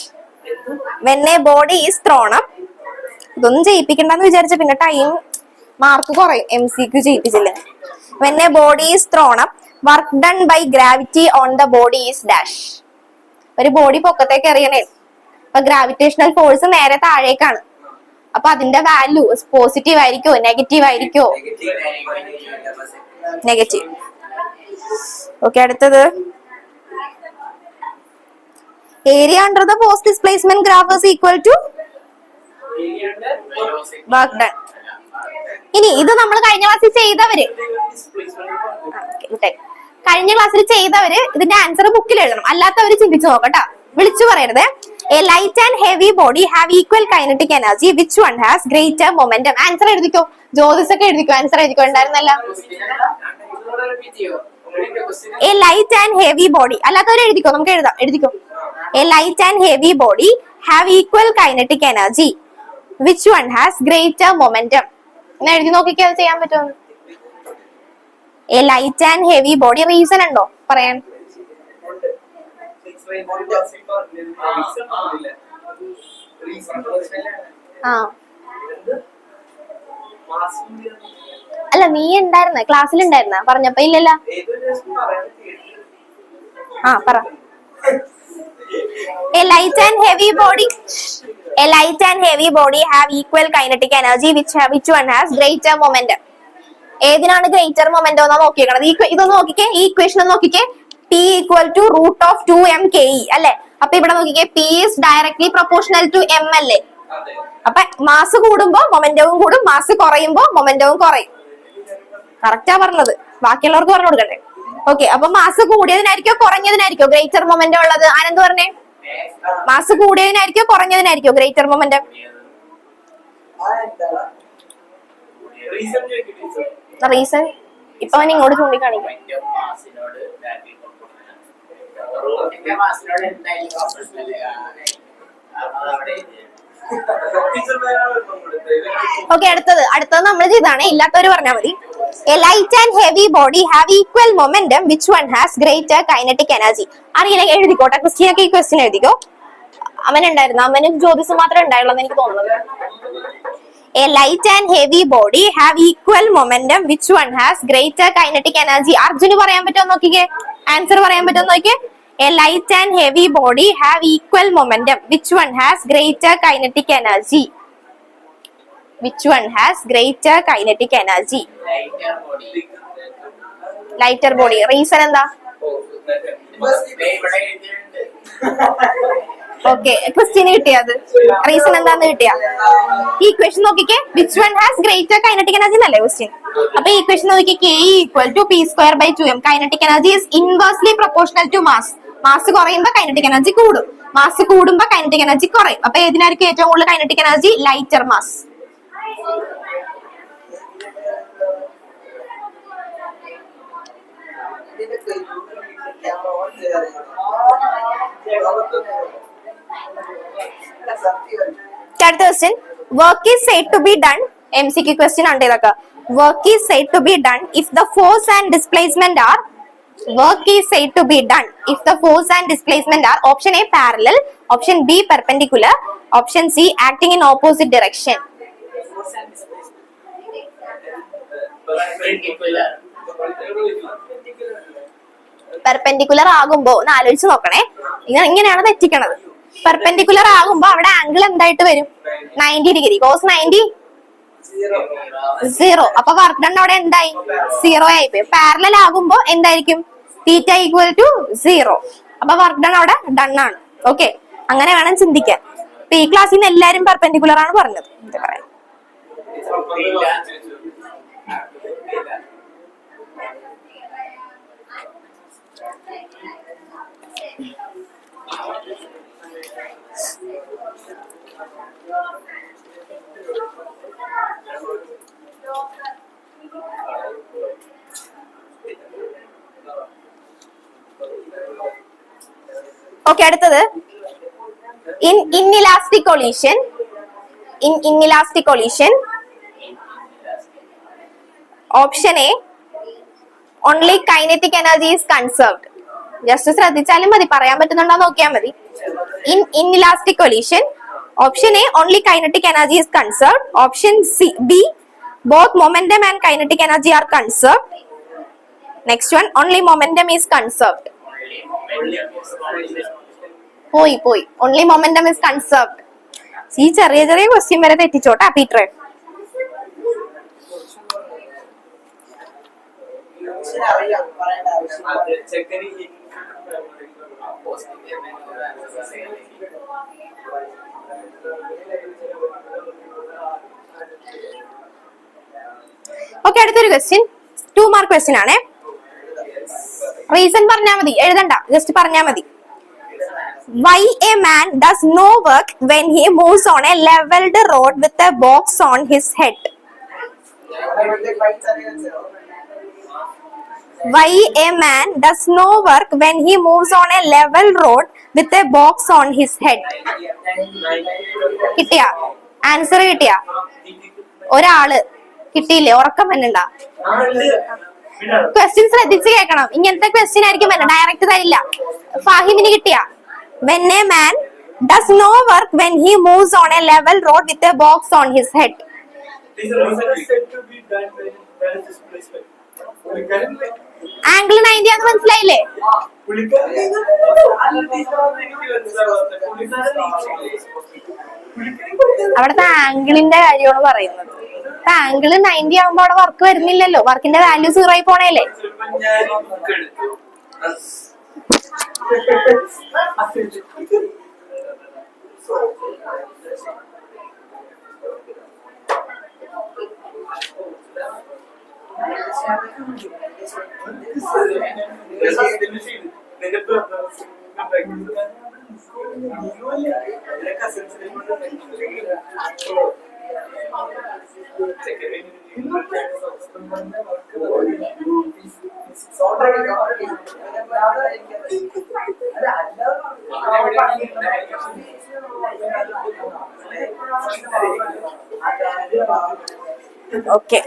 When a body is thrown up, ഇതൊന്നും ചെയ്യിപ്പിക്കണ്ടെന്ന് വിചാരിച്ച പിന്നെ ടൈം മാർക്ക് കുറയും MCQ ചെയ്യിപ്പിച്ചില്ല. When a body is thrown up, work done by gravity on the body is dash. ഒരു body പൊക്കത്തേക്ക് എറിയണേ, അപ്പൊ gravitational force നേരെ താഴേക്കാണ്. അപ്പൊ അതിന്റെ വാല്യൂ പോസിറ്റീവ് ആയിരിക്കോ നെഗറ്റീവ് ആയിരിക്കോ? നെഗറ്റീവ്. ഓക്കെ, അടുത്തത് area under the force displacement graph is equal to work done. ഇനി ഇത് നമ്മൾ കഴിഞ്ഞ ക്ലാസ്സിൽ ചെയ്തവര് ഇതിന്റെ ആൻസർ ബുക്കിൽ എഴുതണം, അല്ലാത്തവര് ചിന്തിച്ചു നോക്കട്ടോ, വിളിച്ചു പറയരുത്. A light and heavy body have equal kinetic energy. Which one has greater momentum? Answer എഴുതിക്കോ, ജ്യോതിസൊക്കെ എഴുതിക്കോ, ആൻസർ എഴുതിക്കോ. ഉണ്ടായിരുന്നല്ല A light and heavy body, അല്ലാത്തവർ എഴുതിക്കോ, നമുക്ക് എഴുതാം, എഴുതിക്കോ. A light and heavy body have equal kinetic energy. Which one has greater momentum? എന്നാ എഴുതി നോക്കിക്കോ, അത് ചെയ്യാൻ പറ്റുമോ? A light and heavy body, reason ഉണ്ടോ പറയാൻ? അല്ല, നീ ഉണ്ടായിരുന്ന ക്ലാസ്സിൽ ഉണ്ടായിരുന്ന പറഞ്ഞപ്പോ? ഇല്ലല്ല. പറ. A light and heavy body have equal kinetic energy. Which one has greater momentum? ഏതിനാണ് ഗ്രേറ്റർ മൊമെന്റോ എന്നാ നോക്കിയേക്കണത്. ഇതൊന്ന് നോക്കിക്കേ, ഈ ഇക്വേഷൻ ഒന്ന് നോക്കിക്കേ. P equal to root of 2mke അല്ലെ? അപ്പൊ ഇവിടെ നോക്കിക്കേ, P is directly proportional to m അല്ലേ? അപ്പൊ മാസ് കൂടുമ്പോ മൊമെന്റവും കൂടും, മാസ് കുറയുമ്പോ മൊമെന്റവും കുറയും. കറക്റ്റാ പറഞ്ഞത്, ബാക്കിയുള്ളവർക്ക് പറഞ്ഞു കൊടുക്കട്ടെ. ഓക്കെ, അപ്പൊ മാസ് കൂടിയതിനായിരിക്കോ കുറഞ്ഞതിനായിരിക്കോ ഗ്രേറ്റർ മൊമെന്റം ഉള്ളത്? ആനന്ദ് പറഞ്ഞേ, മാസ് കൂടിയതിനായിരിക്കോ കുറഞ്ഞതിനായിരിക്കോ ഗ്രേറ്റർ മൊമെന്റം? റീസൺ ഇപ്പൊ അവൻ ഇങ്ങോട്ട് ചൂണ്ടിക്കാണിക്കും. ഓക്കെ, അടുത്തത് നമ്മൾ ചെയ്താണ്, ഇല്ലാത്തവര് പറഞ്ഞാൽ മതി. A light and heavy body have equal momentum. Which one has greater kinetic energy? അറിയില്ല, എഴുതിക്കോട്ടെ. ക്രിസ്റ്റീനൊക്കെ ഈ ക്വസ്റ്റ്യൻ എഴുതിക്കോ. അവനുണ്ടായിരുന്നു, അവന് ജ്യോതിസ് മാത്രമേ ഉണ്ടായുള്ളൂ എനിക്ക് തോന്നുന്നത്. A light and heavy body have equal momentum. Which one has greater kinetic energy? അർജുന് പറയാൻ പറ്റുമോ നോക്കിക്കേ, ആൻസർ പറയാൻ പറ്റുമോ നോക്കിക്കേ. A light and heavy body have equal momentum. Which one has greater kinetic energy? Which one has greater kinetic energy? Lighter body. Reason എന്താ? ഓക്കെ, question കിട്ടിയത് reason എന്താന്ന് കിട്ടിയ? ഈ ക്വസ്റ്റ്യൻ നോക്കിക്കേ, which one has greater kinetic energy എന്നല്ലേ question. അപ്പൊ ഈ ക്വസ്റ്റ്യൻ നോക്കിക്കേ, K equal to P²/2m. Kinetic energy is inversely proportional to mass. Mass കുറയുമ്പോ കൈനറ്റിക് എനർജി കൂടും, മാസ് കൂടുമ്പോ കൈനറ്റിക് എനർജി കുറയും. അപ്പൊ ഏതിനായിരിക്കും ഏറ്റവും കൂടുതൽ കൈനറ്റിക് എനർജി? Lighter mass. അടുത്ത question, work is said to be done. MCQ question ഉണ്ട് ഇതൊക്കെ. Work is said to be done if the force and displacement are. Work is said to be done if the force and displacement are option A parallel, option B perpendicular, option C acting in opposite direction. Perpendicular ആകുമ്പോ ഒന്ന് ആലോചിച്ച് നോക്കണേ, ഇങ്ങനെയാണ് തെറ്റിക്കണത്. Perpendicular ആകുമ്പോ അവിടെ angle എന്തായിട്ട് വരും? 90 degree. Cos 90 0. അപ്പൊ വർക്ക് ഡൺ അവിടെ എന്തായി? 0 ആയിപ്പോയി. പാരലൽ ആകുമ്പോ എന്തായിരിക്കും? Theta equal to 0. അപ്പൊ വർക്ക് ഡൺ അവിടെ ഡൺ ആണ്. ഓക്കെ, അങ്ങനെ വേണം ചിന്തിക്കാൻ. ഈ ക്ലാസ്സിൽ നിന്ന് എല്ലാരും പെർപെൻഡിക്കുലർ ആണ് പറഞ്ഞത്. എന്താ പറയാ? ഓക്കെ, അടുത്തത് inelastic collision. In inelastic collision, option A only kinetic energy is conserved. Just ശ്രദ്ധിച്ചാലും മതി, പറയാൻ പറ്റുന്നുണ്ടോ നോക്കിയാൽ മതി. In inelastic collision, option A only kinetic energy is conserved. Option B both momentum and kinetic energy are conserved. Next one, only momentum is conserved. പോയി only momentum is conserved. ഈ ചെറിയ question വരെ തെറ്റിച്ചോട്ടാ പീറ്റർ. ഓക്കെ, അടുത്തൊരു question 2 mark question ആണ്. Reason പറഞ്ഞാൽ മതി, എഴുതണ്ട, just പറഞ്ഞാൽ മതി. Why a man does no work when he moves on a leveled road with a box on his head? Why a man does no work when he moves on a level road with a box on his head? കിട്ടിയാ answer? കിട്ടിയാ? ഒരാള് കിട്ടിയില്ലേ? ഉറക്കം വന്നണ്ട. Question ശ്രദ്ധിച്ച് കേൾക്കണം. ഇങ്ങനത്തെ question ആയിരിക്കും വരണം, ഡയറക്റ്റ് തരില്ല. ഫാഹിമിന് കിട്ടിയ when a man does no work when he moves on a level road with a box on his head. Angle 90 ആണെന്ന് മനസ്സിലായില്ലേ? അവിടുത്തെ ആംഗിളിന്റെ കാര്യമാണ് പറയുന്നത്. ആംഗിള് 90 ആവുമ്പോ അവിടെ വർക്ക് വരുന്നില്ലല്ലോ, വർക്കിന്റെ വാല്യൂ 0 ആയി പോണേല്ലേ. ഓക്കെ,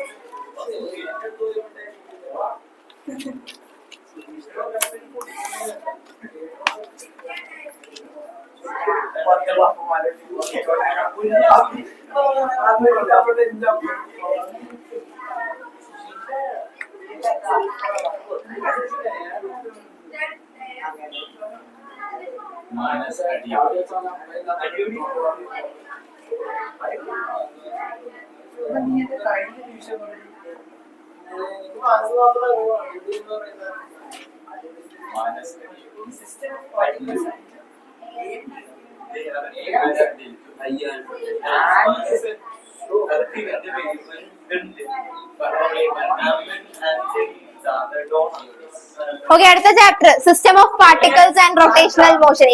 ഓക്കെ, അടുത്ത chapter system of particles and rotational motion.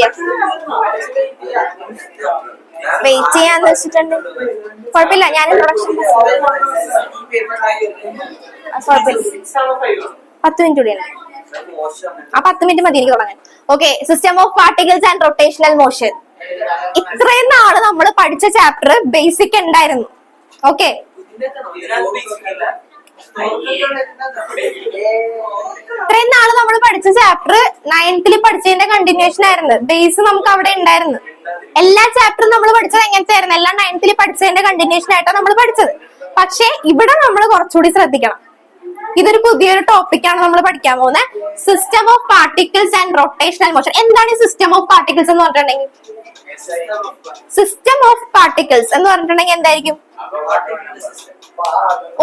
Wait ചെയ്യാന്ന് വെച്ചിട്ടുണ്ട്, കുഴപ്പമില്ല. ഞാൻ ഇൻട്രൊഡക്ഷൻ 10 മിനിറ്റ് കൂടിയാണ്. ആ 10 മിനിറ്റ് മതി എനിക്ക് തുടങ്ങാൻ. Okay, system of particles and rotational motion. ഇത്രയും നാള് നമ്മൾ പഠിച്ച ചാപ്റ്റർ ബേസിക് ഉണ്ടായിരുന്നു. ഓക്കെ, ഇത്രയും നാള് നമ്മൾ പഠിച്ച ചാപ്റ്റർ 9th പഠിച്ചതിന്റെ കണ്ടിന്യൂഷൻ ആയിരുന്നു. ബേസ് നമുക്ക് അവിടെ ഉണ്ടായിരുന്നു. എല്ലാ ചാപ്റ്ററും നമ്മൾ പഠിച്ചത് എങ്ങനത്തെ ആയിരുന്നു? എല്ലാം 9th പഠിച്ചതിന്റെ കണ്ടിന്യൂഷൻ ആയിട്ടാണ് നമ്മൾ പഠിച്ചത്. പക്ഷെ ഇവിടെ നമ്മൾ കുറച്ചുകൂടി ശ്രദ്ധിക്കണം. ഇതൊരു പുതിയൊരു ടോപ്പിക്കാണ് നമ്മൾ പഠിക്കാൻ പോകുന്നത്. System of particles and rotational motion. എന്താണ് ഈ സിസ്റ്റം ഓഫ് പാർട്ടിക്കിൾസ് എന്ന് പറഞ്ഞിട്ടുണ്ടെങ്കിൽ? സിസ്റ്റം ഓഫ് പാർട്ടിക്കിൾസ് എന്ന് പറഞ്ഞിട്ടുണ്ടെങ്കിൽ എന്തായിരിക്കും?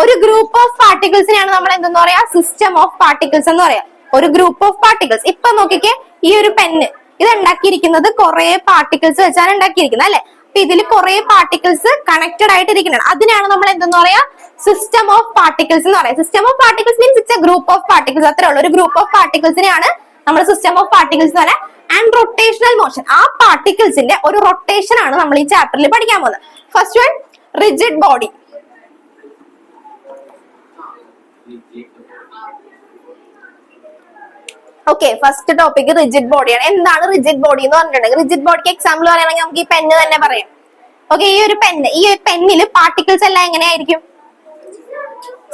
ഒരു ഗ്രൂപ്പ് ഓഫ് പാർട്ടിക്കിൾസിനെയാണ് നമ്മൾ എന്തെന്ന് പറയാ? സിസ്റ്റം ഓഫ് പാർട്ടിക്കിൾസ് എന്ന് പറയാം. ഒരു ഗ്രൂപ്പ് ഓഫ് പാർട്ടിക്കിൾസ്. ഇപ്പൊ നോക്കിക്കേ, ഈ ഒരു പെന്ന് ഇത് ഉണ്ടാക്കിയിരിക്കുന്നത് കുറെ പാർട്ടിക്കിൾസ് വെച്ചാണ് ഉണ്ടാക്കിയിരിക്കുന്നത്, അല്ലെ? അപ്പൊ ഇതിൽ കുറെ പാർട്ടിക്കിൾസ് കണക്റ്റഡ് ആയിട്ട് ഇരിക്കണം. അതിനാണ് നമ്മൾ എന്തെന്ന് പറയാ? സിസ്റ്റം ഓഫ് പാർട്ടിക്കിൾസ് എന്ന് പറയാം. System of particles means it's A group of particles. അത്രേ ഉള്ളൂ. ഒരു ഗ്രൂപ്പ് ഓഫ് പാർട്ടിക്കിൾസിനെയാണ് നമ്മൾ സിസ്റ്റം ഓഫ് പാർട്ടിക്കിൾസ് എന്ന് പറയാം. ആൻഡ് റൊട്ടേഷണൽ മോഷൻ, ആ പാർട്ടിക്കിൾസിന്റെ ഒരു റൊട്ടേഷൻ ആണ് നമ്മൾ ഈ ചാപ്റ്ററിൽ പഠിക്കാൻ പോകുന്നത്. First one, rigid body. Okay, first topic rigid ബോഡിയാണ്. എന്താണ് റിജിഡ് ബോഡി എന്ന് പറഞ്ഞിട്ടുണ്ടെങ്കിൽ, റിജിഡ് ബോഡിക്ക് എക്സാമ്പിൾ പറയുകയാണെങ്കിൽ നമുക്ക് ഈ പെന്ന് തന്നെ പറയാം. ഓക്കെ, ഈ ഒരു പെന്നിൽ പാർട്ടിക്കിൾസ് എല്ലാം എങ്ങനെയായിരിക്കും?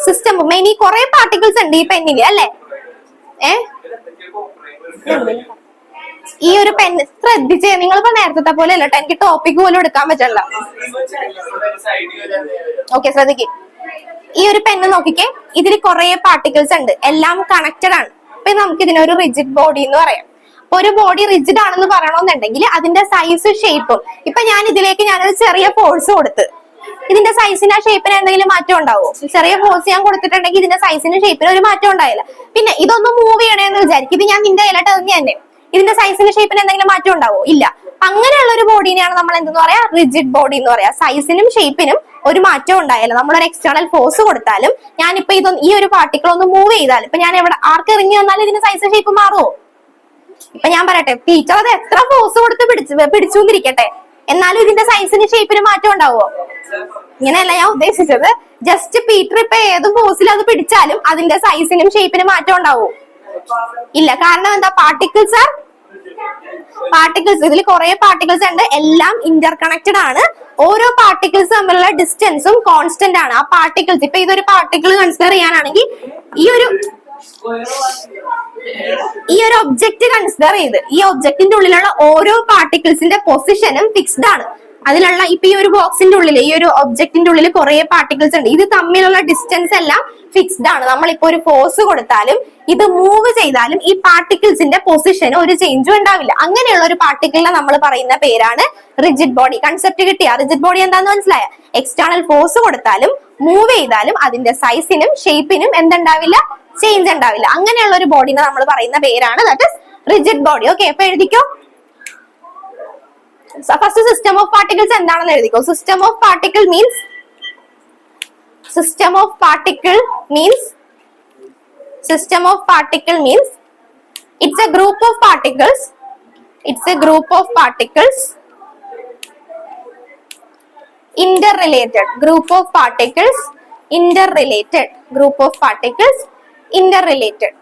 സിസ്റ്റം മെയിൻ കുറെ പാർട്ടിക്കിൾസ് ഉണ്ട് ഈ പെന്നില് അല്ലെ? ഈ ഒരു പെൻ ശ്രദ്ധിച്ച് നിങ്ങളിപ്പോ നേരത്തെ പോലെ അല്ല കേട്ടോ, എനിക്ക് ടോപ്പിക് പോലും എടുക്കാൻ പറ്റില്ല. ഓക്കെ, ശ്രദ്ധിക്ക്. ഈ ഒരു പെന്ന് നോക്കിക്കേ, ഇതിൽ കുറെ പാർട്ടിക്കിൾസ് ഉണ്ട്, എല്ലാം കണക്റ്റഡ് ആണ്. അപ്പൊ നമുക്ക് ഇതിനൊരു റിജിഡ് ബോഡി എന്ന് പറയാം. അപ്പൊ ഒരു ബോഡി റിജിഡ് ആണെന്ന് പറയണമെന്നുണ്ടെങ്കിൽ അതിന്റെ സൈസ് ഷേപ്പും, ഇപ്പൊ ഞാൻ ഇതിലേക്ക് ഞാനൊരു ചെറിയ ഫോഴ്സ് കൊടുത്ത് ഇതിന്റെ സൈസിന് ഷേപ്പിന് എന്തെങ്കിലും മാറ്റം ഉണ്ടാവോ? ചെറിയ ഫോഴ്സ് ഞാൻ കൊടുത്തിട്ടുണ്ടെങ്കിൽ ഇതിന്റെ സൈസിന് ഷേപ്പിന് ഒരു മാറ്റം ഉണ്ടായില്ല. പിന്നെ ഇതൊന്ന് മൂവ് ചെയ്യണമെന്ന് വിചാരിക്കും, ഇത് ഞാൻ നിന്റെ കയ്യിലോട്ട് തന്നെ ഇതിന്റെ സൈസിന് ഷേപ്പിന് എന്തെങ്കിലും മാറ്റം ഉണ്ടാവോ? ഇല്ല. അങ്ങനെയുള്ള ഒരു ബോഡീനെയാണ് നമ്മൾ എന്തെന്ന് പറയാ? റിജിഡ് ബോഡി എന്ന് പറയാ. സൈസിനും ഷേപ്പിനും ഒരു മാറ്റം ഉണ്ടായില്ല. നമ്മളൊരു എക്സ്റ്റേണൽ ഫോഴ്സ് കൊടുത്താലും ഞാനിപ്പോ ഈ ഒരു പാർട്ടിക്കിൾ ഒന്ന് മൂവ് ചെയ്താലും, ഇപ്പൊ ഞാൻ എവിടെ ആർക്ക് ഇറങ്ങി വന്നാലും ഇതിന്റെ സൈസ് ഷേപ്പ് മാറുമോ? ഇപ്പൊ ഞാൻ പറയട്ടെ, ടീച്ചർ അത് എത്ര ഫോഴ്സ് കൊടുത്ത് പിടിച്ചുകൊണ്ടിരിക്കട്ടെ, എന്നാലും ഇതിന്റെ സൈസിന് ഷേപ്പിന് മാറ്റം ഉണ്ടാവുമോ? ഇങ്ങനെയല്ല ഞാൻ ഉദ്ദേശിച്ചത്. ജസ്റ്റ് പീറ്റർ ഇപ്പൊ ഏത് ഫോഴ്സിൽ അത് പിടിച്ചാലും അതിന്റെ സൈസിനും ഷേപ്പിനും മാറ്റം ഉണ്ടാവോ? ഇല്ല. കാരണം എന്താ? പാർട്ടിക്കിൾസ് ഇതിൽ കുറെ പാർട്ടിക്കിൾസ് ഉണ്ട്, എല്ലാം ഇന്റർ കണക്റ്റഡ് ആണ്. ഓരോ പാർട്ടിക്കിൾസ് തമ്മിലുള്ള ഡിസ്റ്റൻസും കോൺസ്റ്റന്റ് ആണ്. ആ പാർട്ടിക്കിൾസ്, ഇപ്പൊ ഇതൊരു പാർട്ടിക്കിൾ കൺസിഡർ ചെയ്യാനാണെങ്കിൽ ഈ ഒരു ഒബ്ജക്റ്റ് കൺസിഡർ ചെയ്ത് ഈ ഒബ്ജക്റ്റിന്റെ ഉള്ളിലുള്ള ഓരോ പാർട്ടിക്കിൾസിന്റെ പൊസിഷനും ഫിക്സ്ഡ് ആണ്. അതിലുള്ള ഇപ്പൊ ഈ ഒരു ബോക്സിന്റെ ഉള്ളിൽ, ഈ ഒരു ഒബ്ജക്റ്റിന്റെ ഉള്ളിൽ കുറെ പാർട്ടിക്കിൾസ് ഉണ്ട്, ഇത് തമ്മിലുള്ള ഡിസ്റ്റൻസ് എല്ലാം ഫിക്സ്ഡ് ആണ്. നമ്മളിപ്പോ ഒരു ഫോഴ്സ് കൊടുത്താലും ഇത് മൂവ് ചെയ്താലും ഈ പാർട്ടിക്കിൾസിന്റെ പൊസിഷന് ഒരു ചേഞ്ചും ഉണ്ടാവില്ല. അങ്ങനെയുള്ള ഒരു പാർട്ടിക്കിളിനെ നമ്മൾ പറയുന്ന പേരാണ് റിജിഡ് ബോഡി. കൺസെപ്റ്റ് കിട്ടിയ? റിജിഡ് ബോഡി എന്താന്ന് മനസ്സിലായ? എക്സ്റ്റേണൽ ഫോഴ്സ് കൊടുത്താലും മൂവ് ചെയ്താലും അതിന്റെ സൈസിനും ഷേപ്പിനും എന്തുണ്ടാവില്ല? ചേഞ്ച് ഉണ്ടാവില്ല. അങ്ങനെയുള്ള ഒരു ബോഡിനെ നമ്മൾ പറയുന്ന പേരാണ് that is rigid body. Okay, അപ്പൊ എഴുതിക്കോ. ഫസ്റ്റ് സിസ്റ്റം ഓഫ് പാർട്ടിക്കിൾസ് എന്താണെന്ന് എഴുതിക്കോ. System of particle means it's a group of particles interrelated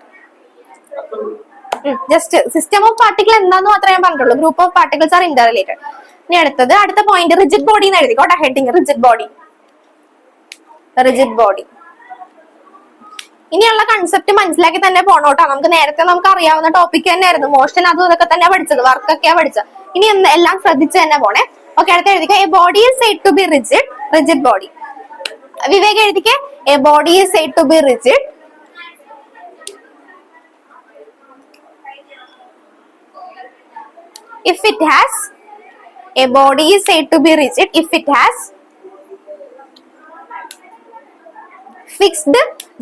ജസ്റ്റ് സിസ്റ്റം ഓഫ് പാർട്ടിക്കിൾ എന്താന്ന് മാത്രമേ ഞാൻ പറഞ്ഞിട്ടുള്ളൂ. Group of particles are interrelated. ഇനി അടുത്ത പോയിന്റ് റിജിഡ് ബോഡി എന്ന് എഴുതിക്കോട്ടെ. Heading rigid body. ഇനിയുള്ള കൺസെപ്റ്റ് മനസ്സിലാക്കി തന്നെ പോണോട്ടോ. നമുക്ക് അറിയാവുന്ന ടോപ്പിക് തന്നെയായിരുന്നു. മോഷൻ അതും ഇതൊക്കെ തന്നെ പഠിച്ചത്, വർക്കൊക്കെയാ പഠിച്ചത്. ഇനി എല്ലാം ശ്രദ്ധിച്ച് തന്നെ പോണേ. ഓക്കെ, അടുത്ത എഴുതിക്കോ. A body is said to be rigid body. Vivek എഴുതിക്കേ. A body is said to be rigid if it has fixed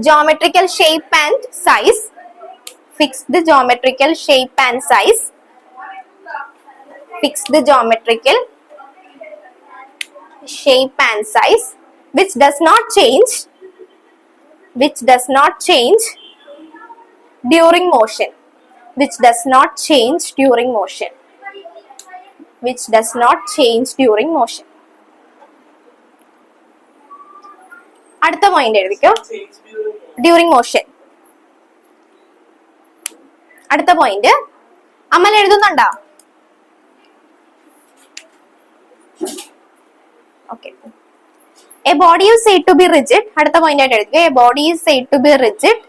geometrical shape and size, which does not change during motion. അടുത്ത പോയിന്റ് എഴുതിക്കോ. During motion. അടുത്ത point Amal എഴുതുന്നുണ്ടോ? Okay. A body is said to be rigid. അടുത്ത point ആയിട്ട് എഴുതിക്കോ. A body is said to be rigid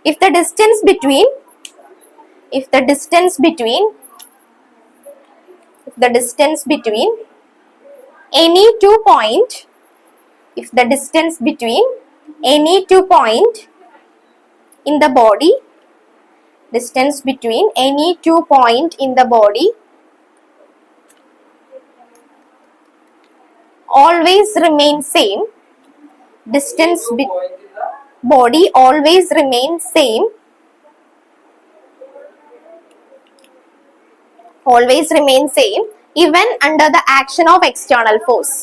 if the distance between any two point in the body always remain same. Body always remains same even under the action of external force.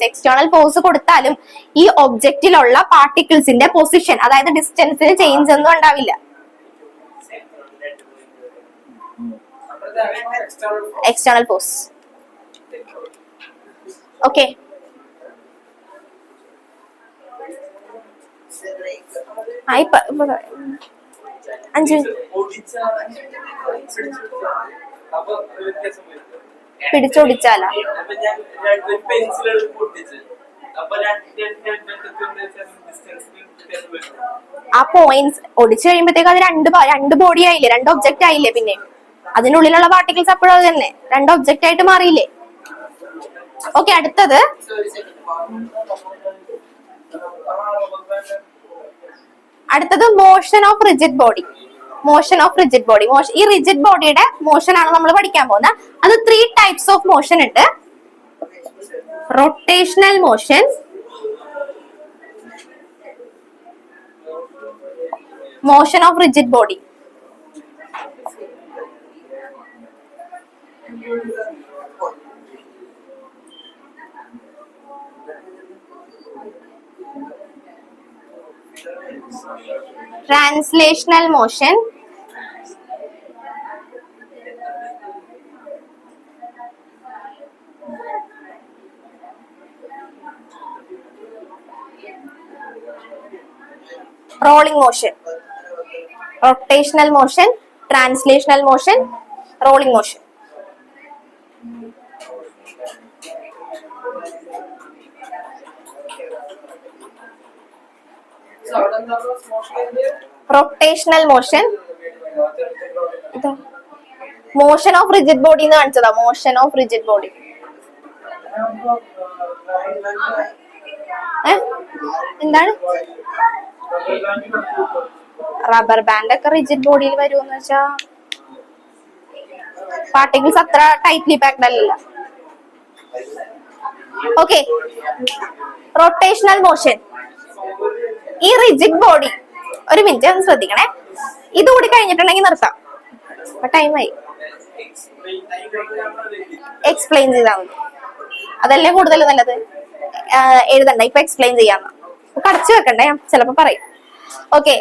External force കൊടുത്താലും ഈ ഒബ്ജക്റ്റിലുള്ള പാർട്ടിക്കിൾസിന്റെ position, അതായത് ഡിസ്റ്റൻസിന് change ഒന്നും ഉണ്ടാവില്ല. External force. Okay, പിടിച്ചോടിച്ചാലാ ആ points ഒടിച്ചു കഴിയുമ്പോഴത്തേക്ക് അത് രണ്ട് ബോഡി ആയില്ലേ, രണ്ട് ഒബ്ജക്റ്റ് ആയില്ലേ, പിന്നെ അതിനുള്ളിലുള്ള പാർട്ടിക്കിൾസ് അപ്പോഴും അത് തന്നെ രണ്ട് ഒബ്ജക്റ്റ് ആയിട്ട് മാറിയില്ലേ. ഓക്കെ, അടുത്തത് മോഷൻ ഓഫ് റിജിഡ് ബോഡി. ഈ റിജിഡ് ബോഡിയുടെ മോഷൻ ആണ് നമ്മൾ പഠിക്കാൻ പോകുന്നത്. അത് 3 ടൈപ്സ് ഓഫ് മോഷൻ ഉണ്ട്. Rotational motion, motion of rigid body, translational motion, rolling motion. Rotational motion, translational motion, rolling motion. Rotational motion, motion of rigid body എന്ന് കാണിച്ചതാ. Motion of rigid body എന്താണ്? Rubber band ഒക്കെ rigid ബോഡിയിൽ വരുമെന്ന് വെച്ചാ particles അത്ര tightly packed അല്ലല്ലോ. Okay, rotational motion. ഈ rigid body, ഒരു മിനിറ്റ് ഒന്ന് ശ്രദ്ധിക്കണേ, ഇത് കൂടി കഴിഞ്ഞിട്ടുണ്ടെങ്കിൽ നിർത്താം, ടൈമായി. എക്സ്പ്ലെയിൻ ചെയ്താൽ മതി, അതല്ലേ കൂടുതൽ നല്ലത്. എഴുതണ്ട, ഇപ്പൊ എക്സ്പ്ലെയിൻ ചെയ്യാന്ന്. കടച്ചു വെക്കണ്ടേ, ചിലപ്പോ പറയും. ഓക്കെ,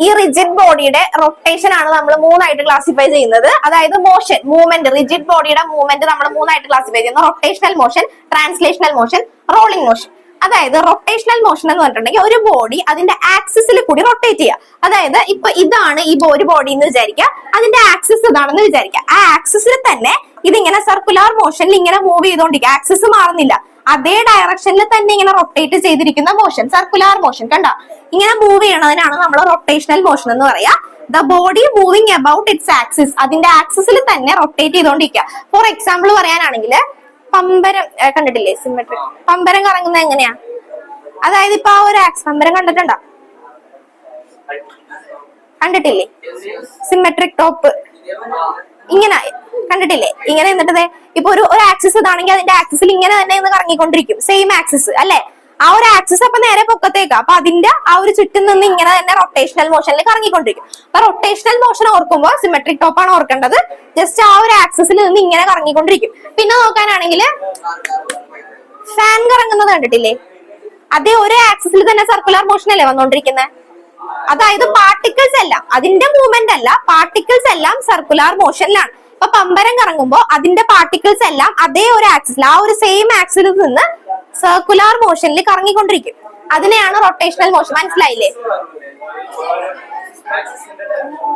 ഈ റിജിഡ് ബോഡിയുടെ റൊട്ടേഷൻ ആണ് നമ്മൾ 3ആയിട്ട് ക്ലാസിഫൈ ചെയ്യുന്നത്. അതായത് മോഷൻ, മൂവ്മെന്റ്, റിജിഡ് ബോഡിയുടെ മൂവ്മെന്റ് നമ്മൾ 3ആയിട്ട് ക്ലാസിഫൈ ചെയ്യുന്നു. Rotational motion, translational motion, rolling motion. അതായത് റൊട്ടേഷണൽ മോഷൻ എന്ന് പറഞ്ഞിട്ടുണ്ടെങ്കിൽ ഒരു ബോഡി അതിന്റെ ആക്സിസിൽ കൂടി റൊട്ടേറ്റ് ചെയ്യുക. അതായത് ഇപ്പൊ ഇതാണ് ഈ ഒരു ബോഡി എന്ന് വിചാരിക്കുക, അതിന്റെ ആക്സിസ് ഇതാണെന്ന് വിചാരിക്കുക. ആ ആക്സിസിൽ തന്നെ ഇതിങ്ങനെ സർക്കുലർ മോഷനിൽ ഇങ്ങനെ മൂവ് ചെയ്തോണ്ടിരിക്കുക, ആക്സിസ് മാറുന്നില്ല, അതേ ഡയറക്ഷനിൽ തന്നെ ഇങ്ങനെ റൊട്ടേറ്റ് ചെയ്തിരിക്കുന്ന മോഷൻ, സർക്കുലർ മോഷൻ. കണ്ട, ഇങ്ങനെ മൂവ് ചെയ്യണതിനാണ് നമ്മൾ റൊട്ടേഷണൽ മോഷൻ എന്ന് പറയാ. The body moving about it's axis, അതിന്റെ ആക്സിസിൽ തന്നെ റൊട്ടേറ്റ് ചെയ്തോണ്ടിരിക്കുക. ഫോർ എക്സാമ്പിൾ പറയാനാണെങ്കിൽ പമ്പരം കണ്ടിട്ടില്ലേ, സിമെട്രിക് പമ്പരം കറങ്ങുന്നത് എങ്ങനെയാ? അതായത് ഇപ്പൊ ആ ഒരു പമ്പരം കണ്ടിട്ടുണ്ടോ? കണ്ടിട്ടില്ലേ? സിമെട്രിക് ടോപ്പ് ഇങ്ങനെ കണ്ടിട്ടില്ലേ? ഇങ്ങനെ എന്നിട്ട് ഇപ്പൊ ഒരു ആക്സിസ് ഇതാണെങ്കിൽ അതിന്റെ ആക്സിസിൽ ഇങ്ങനെ തന്നെ ഒന്ന് കറങ്ങിക്കൊണ്ടിരിക്കും, സെയിം ആക്സിസ് അല്ലെ? ആ ഒരു ആക്സിസ് അപ്പൊ നേരെ പൊക്കത്തേക്ക്, അപ്പൊ അതിന്റെ ആ ഒരു ചുറ്റും നിന്ന് ഇങ്ങനെ തന്നെ റൊട്ടേഷണൽ മോഷനിൽ കറങ്ങിക്കൊണ്ടിരിക്കും. അപ്പൊ റൊട്ടേഷണൽ മോഷൻ ഓർക്കുമ്പോൾ സിമെട്രിക് ടോപ്പ് ആണ് ഓർക്കേണ്ടത്. ജസ്റ്റ് ആ ഒരു ആക്സിസിൽ നിന്ന് ഇങ്ങനെ കറങ്ങിക്കൊണ്ടിരിക്കും. പിന്നെ നോക്കാനാണെങ്കിൽ ഫാൻ കറങ്ങുന്നത് കണ്ടിട്ടില്ലേ? അതേ ഒരു ആക്സിസിൽ തന്നെ സർക്കുലർ മോഷൻ അല്ലേ വന്നോണ്ടിരിക്കുന്നത്. അതായത് പാർട്ടിക്കിൾസ് എല്ലാം, അതിന്റെ മൂവ്മെന്റ് അല്ല, പാർട്ടിക്കിൾസ് എല്ലാം സർക്കുലർ മോഷനിലാണ്. ഇപ്പൊ പമ്പരം കറങ്ങുമ്പോൾ അതിന്റെ പാർട്ടിക്കിൾസ് എല്ലാം അതേ ഒരു ആക്സിസിൽ, ആ ഒരു സെയിം ആക്സിസിൽ നിന്ന് സർക്കുലർ മോഷനിൽ കറങ്ങിക്കൊണ്ടിരിക്കും. അതിനെയാണ് റൊട്ടേഷണൽ മോഷൻ. മനസ്സിലായില്ലേ?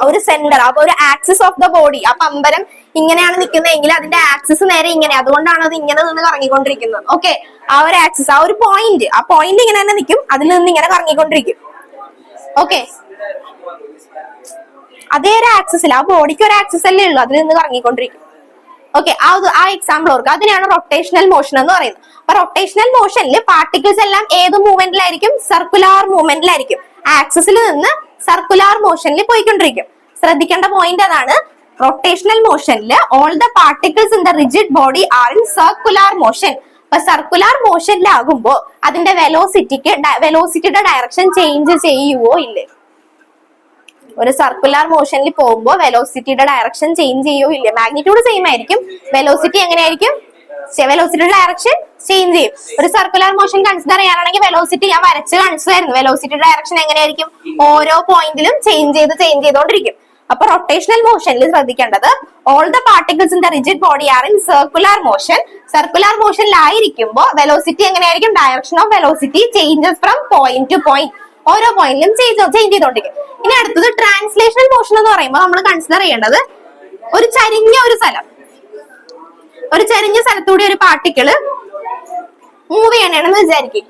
ഒരു സെന്റർ, അപ്പൊ ഒരു ആക്സിസ് ഓഫ് ദ ബോഡി, ആ പമ്പരം ഇങ്ങനെയാണ് നിൽക്കുന്നതെങ്കിൽ അതിന്റെ ആക്സിസ് നേരെ ഇങ്ങനെ, അതുകൊണ്ടാണ് അത് ഇങ്ങനെ നിന്ന് കറങ്ങിക്കൊണ്ടിരിക്കുന്നത്. ഓക്കെ, ആ ഒരു ആക്സിസ്, ആ ഒരു പോയിന്റ്, ആ പോയിന്റ് ഇങ്ങനെ തന്നെ നിൽക്കും, അതിൽ നിന്ന് ഇങ്ങനെ കറങ്ങിക്കൊണ്ടിരിക്കും. ഓക്കെ, അതേ ഒരു ആക്സിസിൽ, ആ ബോഡിക്ക് ഒരു ആക്സിസ് അല്ലേ ഉള്ളൂ, അതിൽ നിന്ന് കറങ്ങിക്കൊണ്ടിരിക്കും. ഓക്കെ, ആ എക്സാമ്പിൾ ഓർക്കുക. അതിനാണ് റൊട്ടേഷണൽ മോഷൻ എന്ന് പറയുന്നത്. അപ്പൊ റൊട്ടേഷണൽ മോഷനിൽ പാർട്ടിക്കിൾസ് എല്ലാം ഏത് മൂവ്മെന്റിലായിരിക്കും? സർക്കുലർ മൂവ്മെന്റിലായിരിക്കും. ആക്സിസിൽ നിന്ന് സർക്കുലർ മോഷനിൽ പോയിക്കൊണ്ടിരിക്കും. ശ്രദ്ധിക്കേണ്ട പോയിന്റ് അതാണ്. റൊട്ടേഷണൽ മോഷനിൽ all the particles in the rigid body are in circular motion. അപ്പൊ സർക്കുലർ മോഷനിലാകുമ്പോ അതിന്റെ വെലോസിറ്റിയുടെ ഡയറക്ഷൻ ചേഞ്ച് ചെയ്യുവോ ഇല്ലേ? ഒരു സർക്കുലർ മോഷനിൽ പോകുമ്പോൾ വെലോസിറ്റിയുടെ ഡയറക്ഷൻ ചേഞ്ച് ചെയ്യോ ഇല്ലേ? മാഗ്നിറ്റ്യൂഡ് സെയിം ആയിരിക്കും, വെലോസിറ്റി എങ്ങനെയായിരിക്കും? വെലോസിറ്റിയുടെ ഡയറക്ഷൻ ചേഞ്ച് ചെയ്യും. ഒരു സർക്കുലർ മോഷൻ കൺസിഡർ ചെയ്യാനാണെങ്കിൽ വെലോസിറ്റി ഞാൻ വരച്ച് കാണിച്ചതായിരുന്നു. വെലോസിറ്റിയുടെ ഡയറക്ഷൻ എങ്ങനെയായിരിക്കും? ഓരോ പോയിന്റിലും ചേഞ്ച് ചെയ്തോണ്ടിരിക്കും. അപ്പൊ റൊട്ടേഷണൽ മോഷനിൽ ശ്രദ്ധിക്കേണ്ടത് all the particles in the rigid body are in circular motion. Circular മോഷനിലായിരിക്കുമ്പോൾ വെലോസിറ്റി എങ്ങനെയായിരിക്കും? Direction of velocity changes from point to point, ഓരോ പോയിന്റിലും ചേഞ്ച് ചെയ്തോണ്ടിരിക്കും. ഇനി അടുത്തത് ട്രാൻസ്ലേഷണൽ മോഷൻ എന്ന് പറയുമ്പോൾ നമ്മൾ കൺസിഡർ ചെയ്യേണ്ടത് ഒരു ചരിഞ്ഞ ഒരു സ്ഥലം, ഒരു ചെറിയ സ്ഥലത്തൂടെ ഒരു പാർട്ടിക്കിള് മൂവ് ചെയ്യണമെന്ന് വിചാരിക്കും.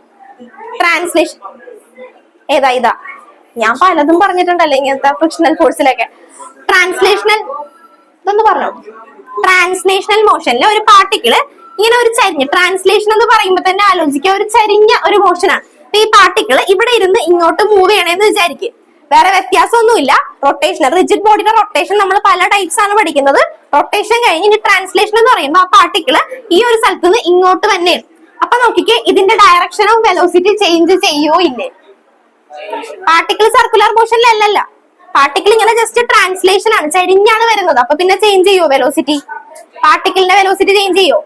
ട്രാൻസ്ലേഷൻ ഏതാ ഇതാ, ഞാൻ പലതും പറഞ്ഞിട്ടുണ്ടല്ലേ ഇങ്ങനത്തെ ഫ്രിക്ഷണൽ ഫോഴ്സിലൊക്കെ. ട്രാൻസ്ലേഷണൽ ഇതൊന്ന് പറഞ്ഞോ. ട്രാൻസ്ലേഷണൽ മോഷനിലെ ഒരു പാർട്ടിക്കിള് ഇങ്ങനെ ഒരു ചരിഞ്ഞ്, ട്രാൻസ്ലേഷൻ എന്ന് പറയുമ്പോൾ തന്നെ ആലോചിക്കുക ഒരു ചരിഞ്ഞ ഒരു മോഷനാണ്. ഈ പാർട്ടിക്കിള് ഇവിടെ ഇരുന്ന് ഇങ്ങോട്ട് മൂവ് ചെയ്യണമെന്ന് വിചാരിക്കും. വേറെ വ്യത്യാസമൊന്നുമില്ല. റൊട്ടേഷൻ, റിജിഡ് ബോഡിയുടെ റൊട്ടേഷൻ നമ്മൾ പല ടൈപ്സ് ആണ് പഠിക്കുന്നത്. റൊട്ടേഷൻ കഴിഞ്ഞ് ഇനി ട്രാൻസ്ലേഷൻ എന്ന് പറയുമ്പോൾ ആ പാർട്ടിക്കിള് ഈ ഒരു സ്ഥലത്ത് നിന്ന് ഇങ്ങോട്ട് തന്നെ. അപ്പൊ നോക്കിക്കേ, ഇതിന്റെ ഡയറക്ഷൻ ഓഫ് വെലോസിറ്റി ചേഞ്ച് ചെയ്യോ ഇല്ലേ? പാർട്ടിക്കിൾ സർക്കുലർ മോഷനിലല്ല, പാർട്ടിക്കിൾ ഇങ്ങനെ ജസ്റ്റ് ട്രാൻസ്ലേഷൻ ആണ്, ചരിഞ്ഞാണ് വരുന്നത്. അപ്പൊ പിന്നെ ചേഞ്ച് ചെയ്യോ വെലോസിറ്റി? പാർട്ടിക്കിളിന്റെ വെലോസിറ്റി ചേഞ്ച് ചെയ്യോ?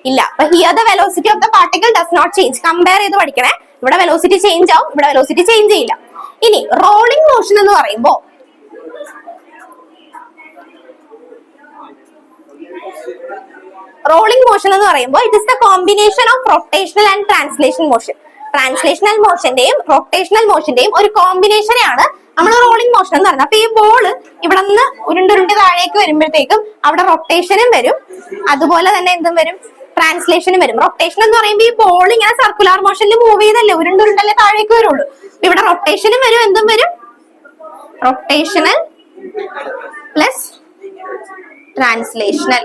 ഇല്ല. അപ്പൊ here the velocity of the particle does not change. Compare ചെയ്ത് പഠിക്കണേ. ഇവിടെ വെലോസിറ്റി ചേഞ്ച് ആവും, ഇവിടെ വെലോസിറ്റി ചേഞ്ച് ചെയ്യില്ല. ഇനി റോളിംഗ് മോഷൻ എന്ന് പറയുമ്പോ it is the combination of rotational and translation motion. Translational മോഷന്റെയും റൊട്ടേഷണൽ മോഷന്റെയും ഒരു കോമ്പിനേഷനെയാണ് നമ്മൾ റോളിംഗ് മോഷൻ എന്ന് പറയുന്നത്. അപ്പൊ ഈ ബോള് ഇവിടെ നിന്ന് ഉരുണ്ടുരുണ്ടി താഴേക്ക് വരുമ്പോഴത്തേക്കും അവിടെ റൊട്ടേഷനും വരും, അതുപോലെ തന്നെ എന്തും വരും, ട്രാൻസ്ലേഷനും വരും. റൊട്ടേഷൻ എന്ന് പറയുമ്പോൾ ഈ ബോൾ ഇങ്ങനെ സർക്കുലർ മോഷനിൽ മൂവ് ചെയ്തല്ലേ ഉരുണ്ടുരുണ്ടല്ലേ താഴേക്ക് വരുള്ളൂ. ഇവിടെ റൊട്ടേഷനും വരും, എന്തും വരും, rotational plus translational.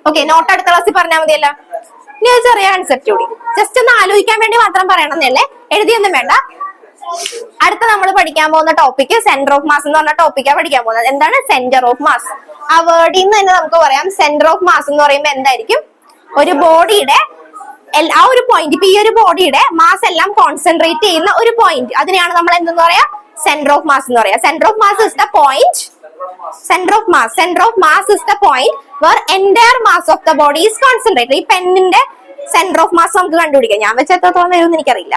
Okay, note അടുത്ത ക്ലാസ്സിൽ പറഞ്ഞാൽ മതിയല്ലോ. ഇനി ഒരു ചെറിയ കൺസെപ്റ്റ് കൂടി ജസ്റ്റ് ഒന്ന് ആലോചിക്കാൻ വേണ്ടി മാത്രം പറയണമെന്നല്ലേ, എഴുതിയൊന്നും വേണ്ട. അടുത്ത നമ്മൾ പഠിക്കാൻ പോകുന്ന ടോപ്പിക് സെന്റർ ഓഫ് മാസ് എന്ന് പറഞ്ഞ ടോപ്പിക്കാണ് പഠിക്കാൻ പോകുന്നത്. എന്താണ് സെന്റർ ഓഫ് മാസ്? ആ വേർഡിൽ നിന്ന് തന്നെ നമുക്ക് പറയാം. സെന്റർ ഓഫ് മാസ് എന്ന് പറയുമ്പോൾ എന്തായിരിക്കും? ഒരു ബോഡിയുടെ ആ ഒരു പോയിന്റ്, ഇപ്പൊ ഈ ഒരു ബോഡിയുടെ മാസ് എല്ലാം കോൺസെൻട്രേറ്റ് ചെയ്യുന്ന ഒരു പോയിന്റ്, അതിനെയാണ് നമ്മൾ എന്തെന്ന് പറയാ? സെന്റർ ഓഫ് മാസ് എന്ന് പറയാം. Centre of mass is the point. Center of mass is the point where entire mass of the body is concentrated. ഈ പെന്നിന്റെ സെന്റർ ഓഫ് മാസ് നമുക്ക് കണ്ടുപിടിക്കാം. ഞാൻ വെച്ച എത്രത്തോളം വരുമെന്ന് എനിക്കറിയില്ല.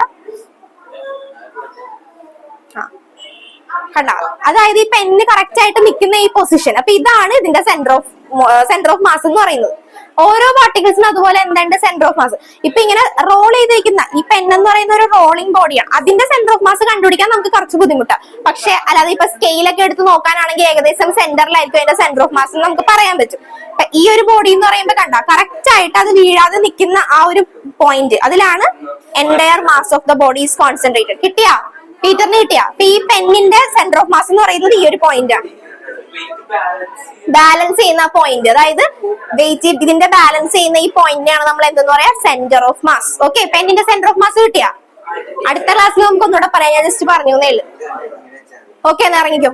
കണ്ടോ? അതായത് ഈ പെന്ന് കറക്റ്റ് ആയിട്ട് നിൽക്കുന്ന ഈ പൊസിഷൻ. അപ്പൊ ഇതാണ് ഇതിന്റെ സെന്റർ ഓഫ് മാസ് എന്ന് പറയുന്നത്. ഓരോ പാർട്ടിക്കിൾസിനും അതുപോലെ എന്തുണ്ട്? Centre of mass. ഇപ്പൊ ഇങ്ങനെ റോൾ ചെയ്തിരിക്കുന്ന ഈ പെൻ എന്ന് പറയുന്ന ഒരു റോളിംഗ് ബോഡിയാണ്. അതിന്റെ സെന്റർ ഓഫ് മാസ് കണ്ടുപിടിക്കാൻ നമുക്ക് കുറച്ച് ബുദ്ധിമുട്ടാണ്. പക്ഷെ അല്ലാതെ ഇപ്പൊ സ്കെയിലൊക്കെ എടുത്ത് നോക്കാനാണെങ്കിൽ ഏകദേശം സെന്ററിലായിരിക്കും അതിന്റെ സെന്റർ ഓഫ് മാസ് നമുക്ക് പറയാൻ പറ്റും. ഈ ഒരു ബോഡി എന്ന് പറയുമ്പോൾ കണ്ട കറക്റ്റ് ആയിട്ട് അത് വീഴാതെ നിൽക്കുന്ന ആ ഒരു പോയിന്റ്, അതിലാണ് entire mass of the body is concentrated. കിട്ടിയാ? പീറ്ററിന് കിട്ടിയാ? അപ്പൊ ഈ പെന്നിന്റെ സെന്റർ ഓഫ് മാസ് എന്ന് പറയുന്നത് ഈ ഒരു പോയിന്റ് ആണ്. ബാലൻസ് ചെയ്യുന്ന പോയിന്റ്, അതായത് വെയിറ്റ് ഇതിന്റെ ബാലൻസ് ചെയ്യുന്ന ഈ പോയിന്റിനെയാണ് നമ്മൾ എന്തെന്ന് പറയാ? Centre of mass. ഓക്കെ, പെന്നിന്റെ സെന്റർ ഓഫ് മാസ് കിട്ടിയാ? അടുത്ത ക്ലാസ്സിൽ നമുക്ക് ഒന്നുകൂടെ പറയാം. ഞാൻ ജസ്റ്റ് പറഞ്ഞു എന്നേ ഉള്ളൂ. ഓക്കെ, എന്നാ ഇറങ്ങിക്കോ.